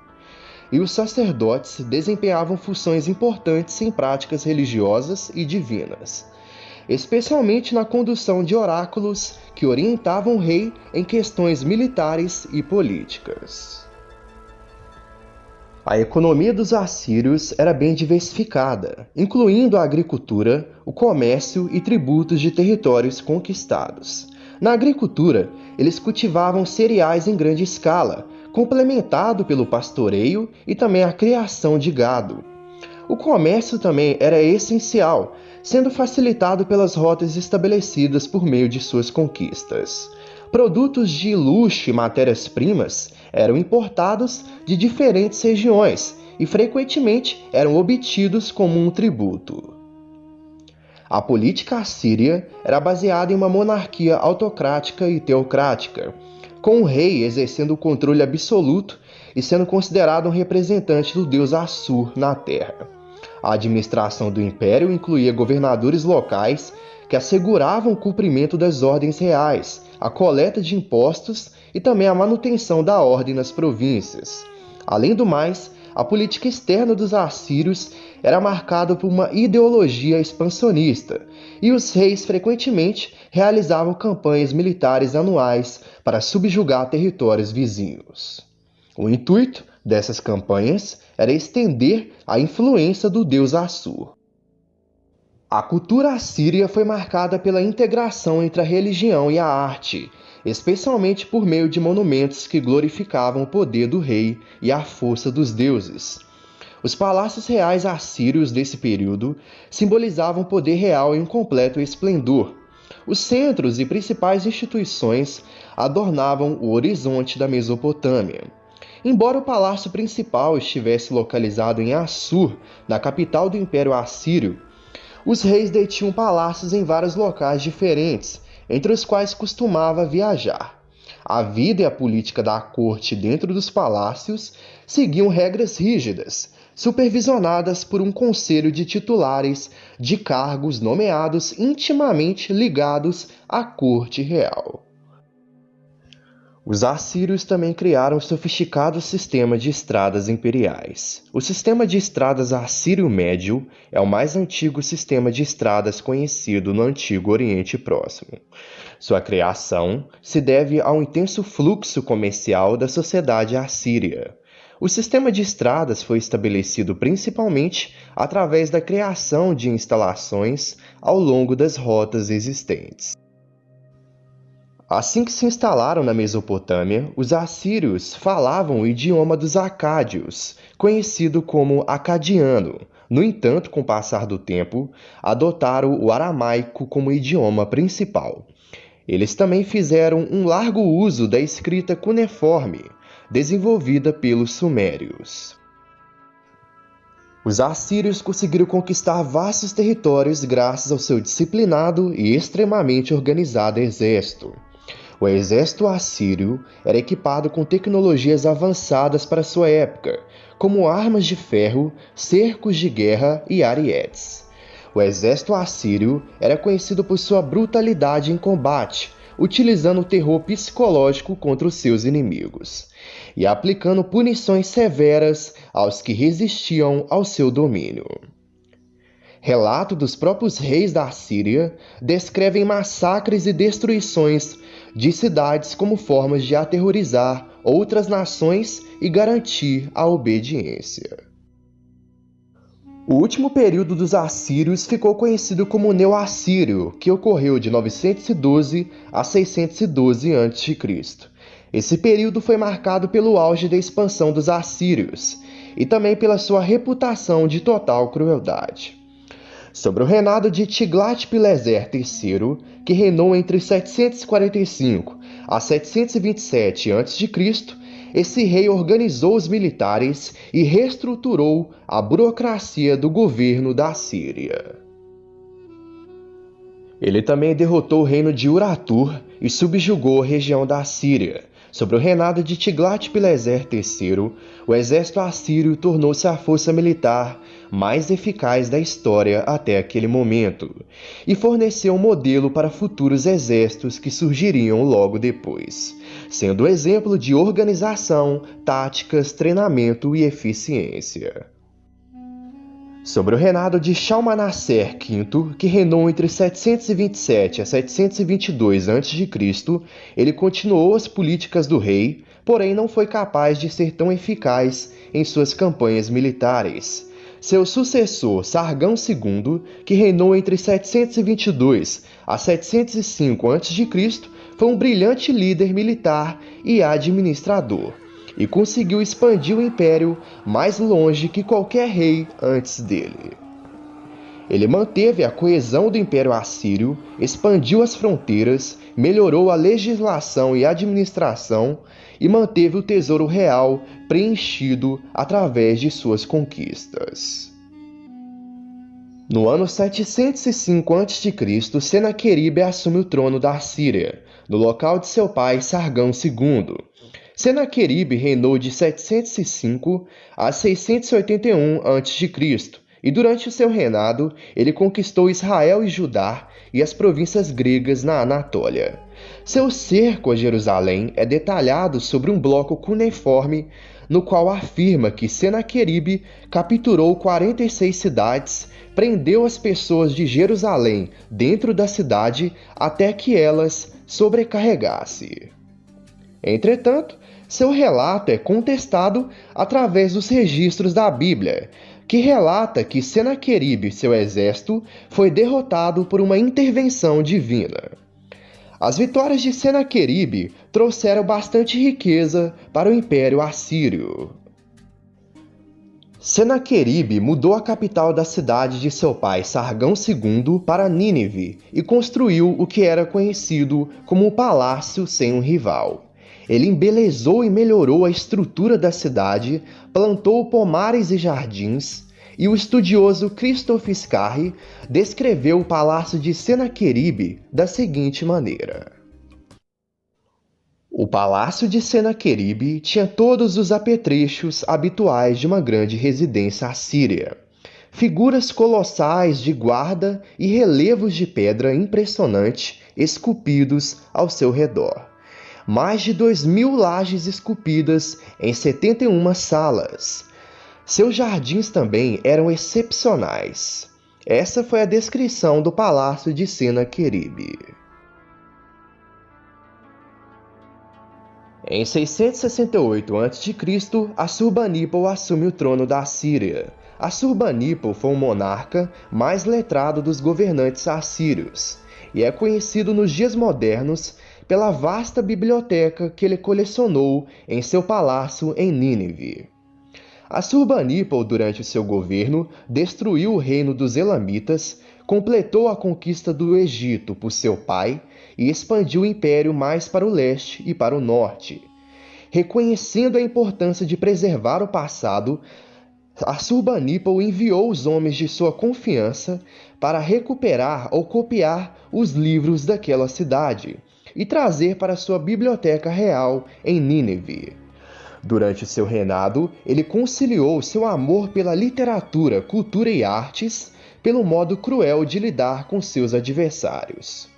e os sacerdotes desempenhavam funções importantes em práticas religiosas e divinas, especialmente na condução de oráculos que orientavam o rei em questões militares e políticas. A economia dos assírios era bem diversificada, incluindo a agricultura, o comércio e tributos de territórios conquistados. Na agricultura, eles cultivavam cereais em grande escala, complementado pelo pastoreio e também a criação de gado. O comércio também era essencial, sendo facilitado pelas rotas estabelecidas por meio de suas conquistas. Produtos de luxo e matérias-primas eram importados de diferentes regiões e frequentemente eram obtidos como um tributo. A política assíria era baseada em uma monarquia autocrática e teocrática, com o rei exercendo o controle absoluto e sendo considerado um representante do deus Assur na terra. A administração do império incluía governadores locais que asseguravam o cumprimento das ordens reais, a coleta de impostos e também a manutenção da ordem nas províncias. Além do mais, a política externa dos assírios era marcada por uma ideologia expansionista, e os reis frequentemente realizavam campanhas militares anuais para subjugar territórios vizinhos. O intuito dessas campanhas era estender a influência do deus Assur. A cultura assíria foi marcada pela integração entre a religião e a arte, especialmente por meio de monumentos que glorificavam o poder do rei e a força dos deuses. Os palácios reais assírios desse período simbolizavam o poder real em um completo esplendor. Os centros e principais instituições adornavam o horizonte da Mesopotâmia. Embora o palácio principal estivesse localizado em Assur, na capital do Império Assírio, os reis detinham palácios em vários locais diferentes, entre os quais costumava viajar. A vida e a política da corte dentro dos palácios seguiam regras rígidas, supervisionadas por um conselho de titulares de cargos nomeados intimamente ligados à corte real. Os assírios também criaram um sofisticado sistema de estradas imperiais. O sistema de estradas Assírio Médio é o mais antigo sistema de estradas conhecido no Antigo Oriente Próximo. Sua criação se deve ao intenso fluxo comercial da sociedade assíria. O sistema de estradas foi estabelecido principalmente através da criação de instalações ao longo das rotas existentes. Assim que se instalaram na Mesopotâmia, os assírios falavam o idioma dos acádios, conhecido como acadiano. No entanto, com o passar do tempo, adotaram o aramaico como idioma principal. Eles também fizeram um largo uso da escrita cuneiforme, desenvolvida pelos sumérios. Os assírios conseguiram conquistar vastos territórios graças ao seu disciplinado e extremamente organizado exército. O exército assírio era equipado com tecnologias avançadas para sua época, como armas de ferro, cercos de guerra e arietes. O exército assírio era conhecido por sua brutalidade em combate, utilizando o terror psicológico contra os seus inimigos e aplicando punições severas aos que resistiam ao seu domínio. Relato dos próprios reis da Assíria descrevem massacres e destruições de cidades como formas de aterrorizar outras nações e garantir a obediência. O último período dos assírios ficou conhecido como Neo-Assírio, que ocorreu de 912 a 612 a.C. Esse período foi marcado pelo auge da expansão dos assírios e também pela sua reputação de total crueldade. Sobre o reinado de Tiglat-Pileser III, que reinou entre 745 a 727 a.C., esse rei organizou os militares e reestruturou a burocracia do governo da Síria. Ele também derrotou o reino de Uratur e subjugou a região da Síria. Sob o reinado de Tiglat-Pileser III, o exército assírio tornou-se a força militar mais eficaz da história até aquele momento, e forneceu um modelo para futuros exércitos que surgiriam logo depois, sendo exemplo de organização, táticas, treinamento e eficiência. Sobre o reinado de Shalmaneser V, que reinou entre 727 a 722 a.C., ele continuou as políticas do rei, porém não foi capaz de ser tão eficaz em suas campanhas militares. Seu sucessor, Sargão II, que reinou entre 722 a 705 a.C., foi um brilhante líder militar e administrador, e conseguiu expandir o império mais longe que qualquer rei antes dele. Ele manteve a coesão do Império Assírio, expandiu as fronteiras, melhorou a legislação e administração e manteve o tesouro real preenchido através de suas conquistas. No ano 705 a.C., Senaqueribe assume o trono da Síria, no local de seu pai Sargão II. Senaqueribe reinou de 705 a 681 a.C., e durante o seu reinado ele conquistou Israel e Judá e as províncias gregas na Anatólia. Seu cerco a Jerusalém é detalhado sobre um bloco cuneiforme no qual afirma que Senaqueribe capturou 46 cidades, prendeu as pessoas de Jerusalém dentro da cidade até que elas sobrecarregassem. Entretanto, seu relato é contestado através dos registros da Bíblia, que relata que Senaqueribe e seu exército foi derrotado por uma intervenção divina. As vitórias de Senaqueribe trouxeram bastante riqueza para o Império Assírio. Senaqueribe mudou a capital da cidade de seu pai Sargão II para Nínive e construiu o que era conhecido como o Palácio Sem um Rival. Ele embelezou e melhorou a estrutura da cidade, plantou pomares e jardins, e o estudioso Christoph Scarry descreveu o palácio de Senaqueribe da seguinte maneira: o palácio de Senaqueribe tinha todos os apetrechos habituais de uma grande residência assíria. Figuras colossais de guarda e relevos de pedra impressionante esculpidos ao seu redor. Mais de 2.000 lajes esculpidas em 71 salas. Seus jardins também eram excepcionais. Essa foi a descrição do palácio de Senaqueribe. Em 668 a.C., Assurbanipal assume o trono da Assíria. Assurbanipal foi um monarca mais letrado dos governantes assírios e é conhecido nos dias modernos pela vasta biblioteca que ele colecionou em seu palácio em Nínive. Assurbanipal, durante o seu governo, destruiu o reino dos Elamitas, completou a conquista do Egito por seu pai e expandiu o império mais para o leste e para o norte. Reconhecendo a importância de preservar o passado, Assurbanipal enviou os homens de sua confiança para recuperar ou copiar os livros daquela cidade e trazer para sua biblioteca real em Nínive. Durante seu reinado, ele conciliou seu amor pela literatura, cultura e artes pelo modo cruel de lidar com seus adversários.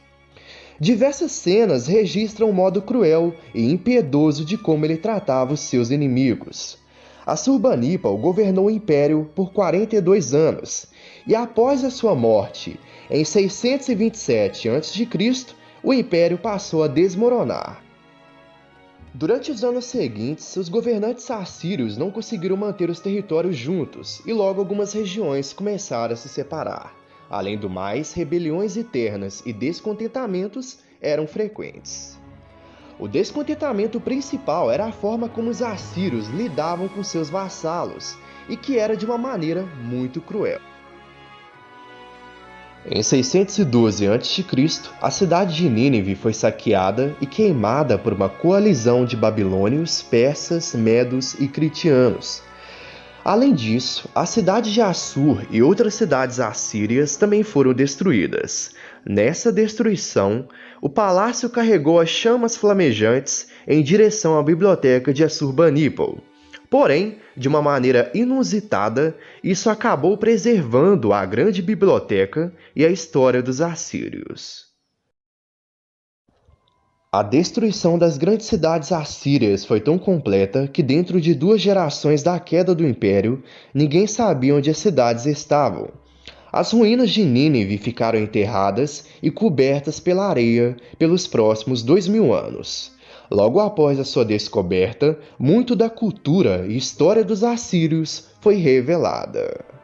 Diversas cenas registram o modo cruel e impiedoso de como ele tratava os seus inimigos. Assurbanipal governou o império por 42 anos e após a sua morte, em 627 a.C., o império passou a desmoronar. Durante os anos seguintes, os governantes assírios não conseguiram manter os territórios juntos e logo algumas regiões começaram a se separar. Além do mais, rebeliões internas e descontentamentos eram frequentes. O descontentamento principal era a forma como os assírios lidavam com seus vassalos e que era de uma maneira muito cruel. Em 612 a.C., a cidade de Nínive foi saqueada e queimada por uma coalizão de babilônios, persas, medos e critianos. Além disso, a cidade de Assur e outras cidades assírias também foram destruídas. Nessa destruição, o palácio carregou as chamas flamejantes em direção à biblioteca de Assurbanipal. Porém, de uma maneira inusitada, isso acabou preservando a grande biblioteca e a história dos assírios. A destruição das grandes cidades assírias foi tão completa que dentro de 2 gerações da queda do império, ninguém sabia onde as cidades estavam. As ruínas de Nínive ficaram enterradas e cobertas pela areia pelos próximos 2.000 anos. Logo após a sua descoberta, muito da cultura e história dos assírios foi revelada.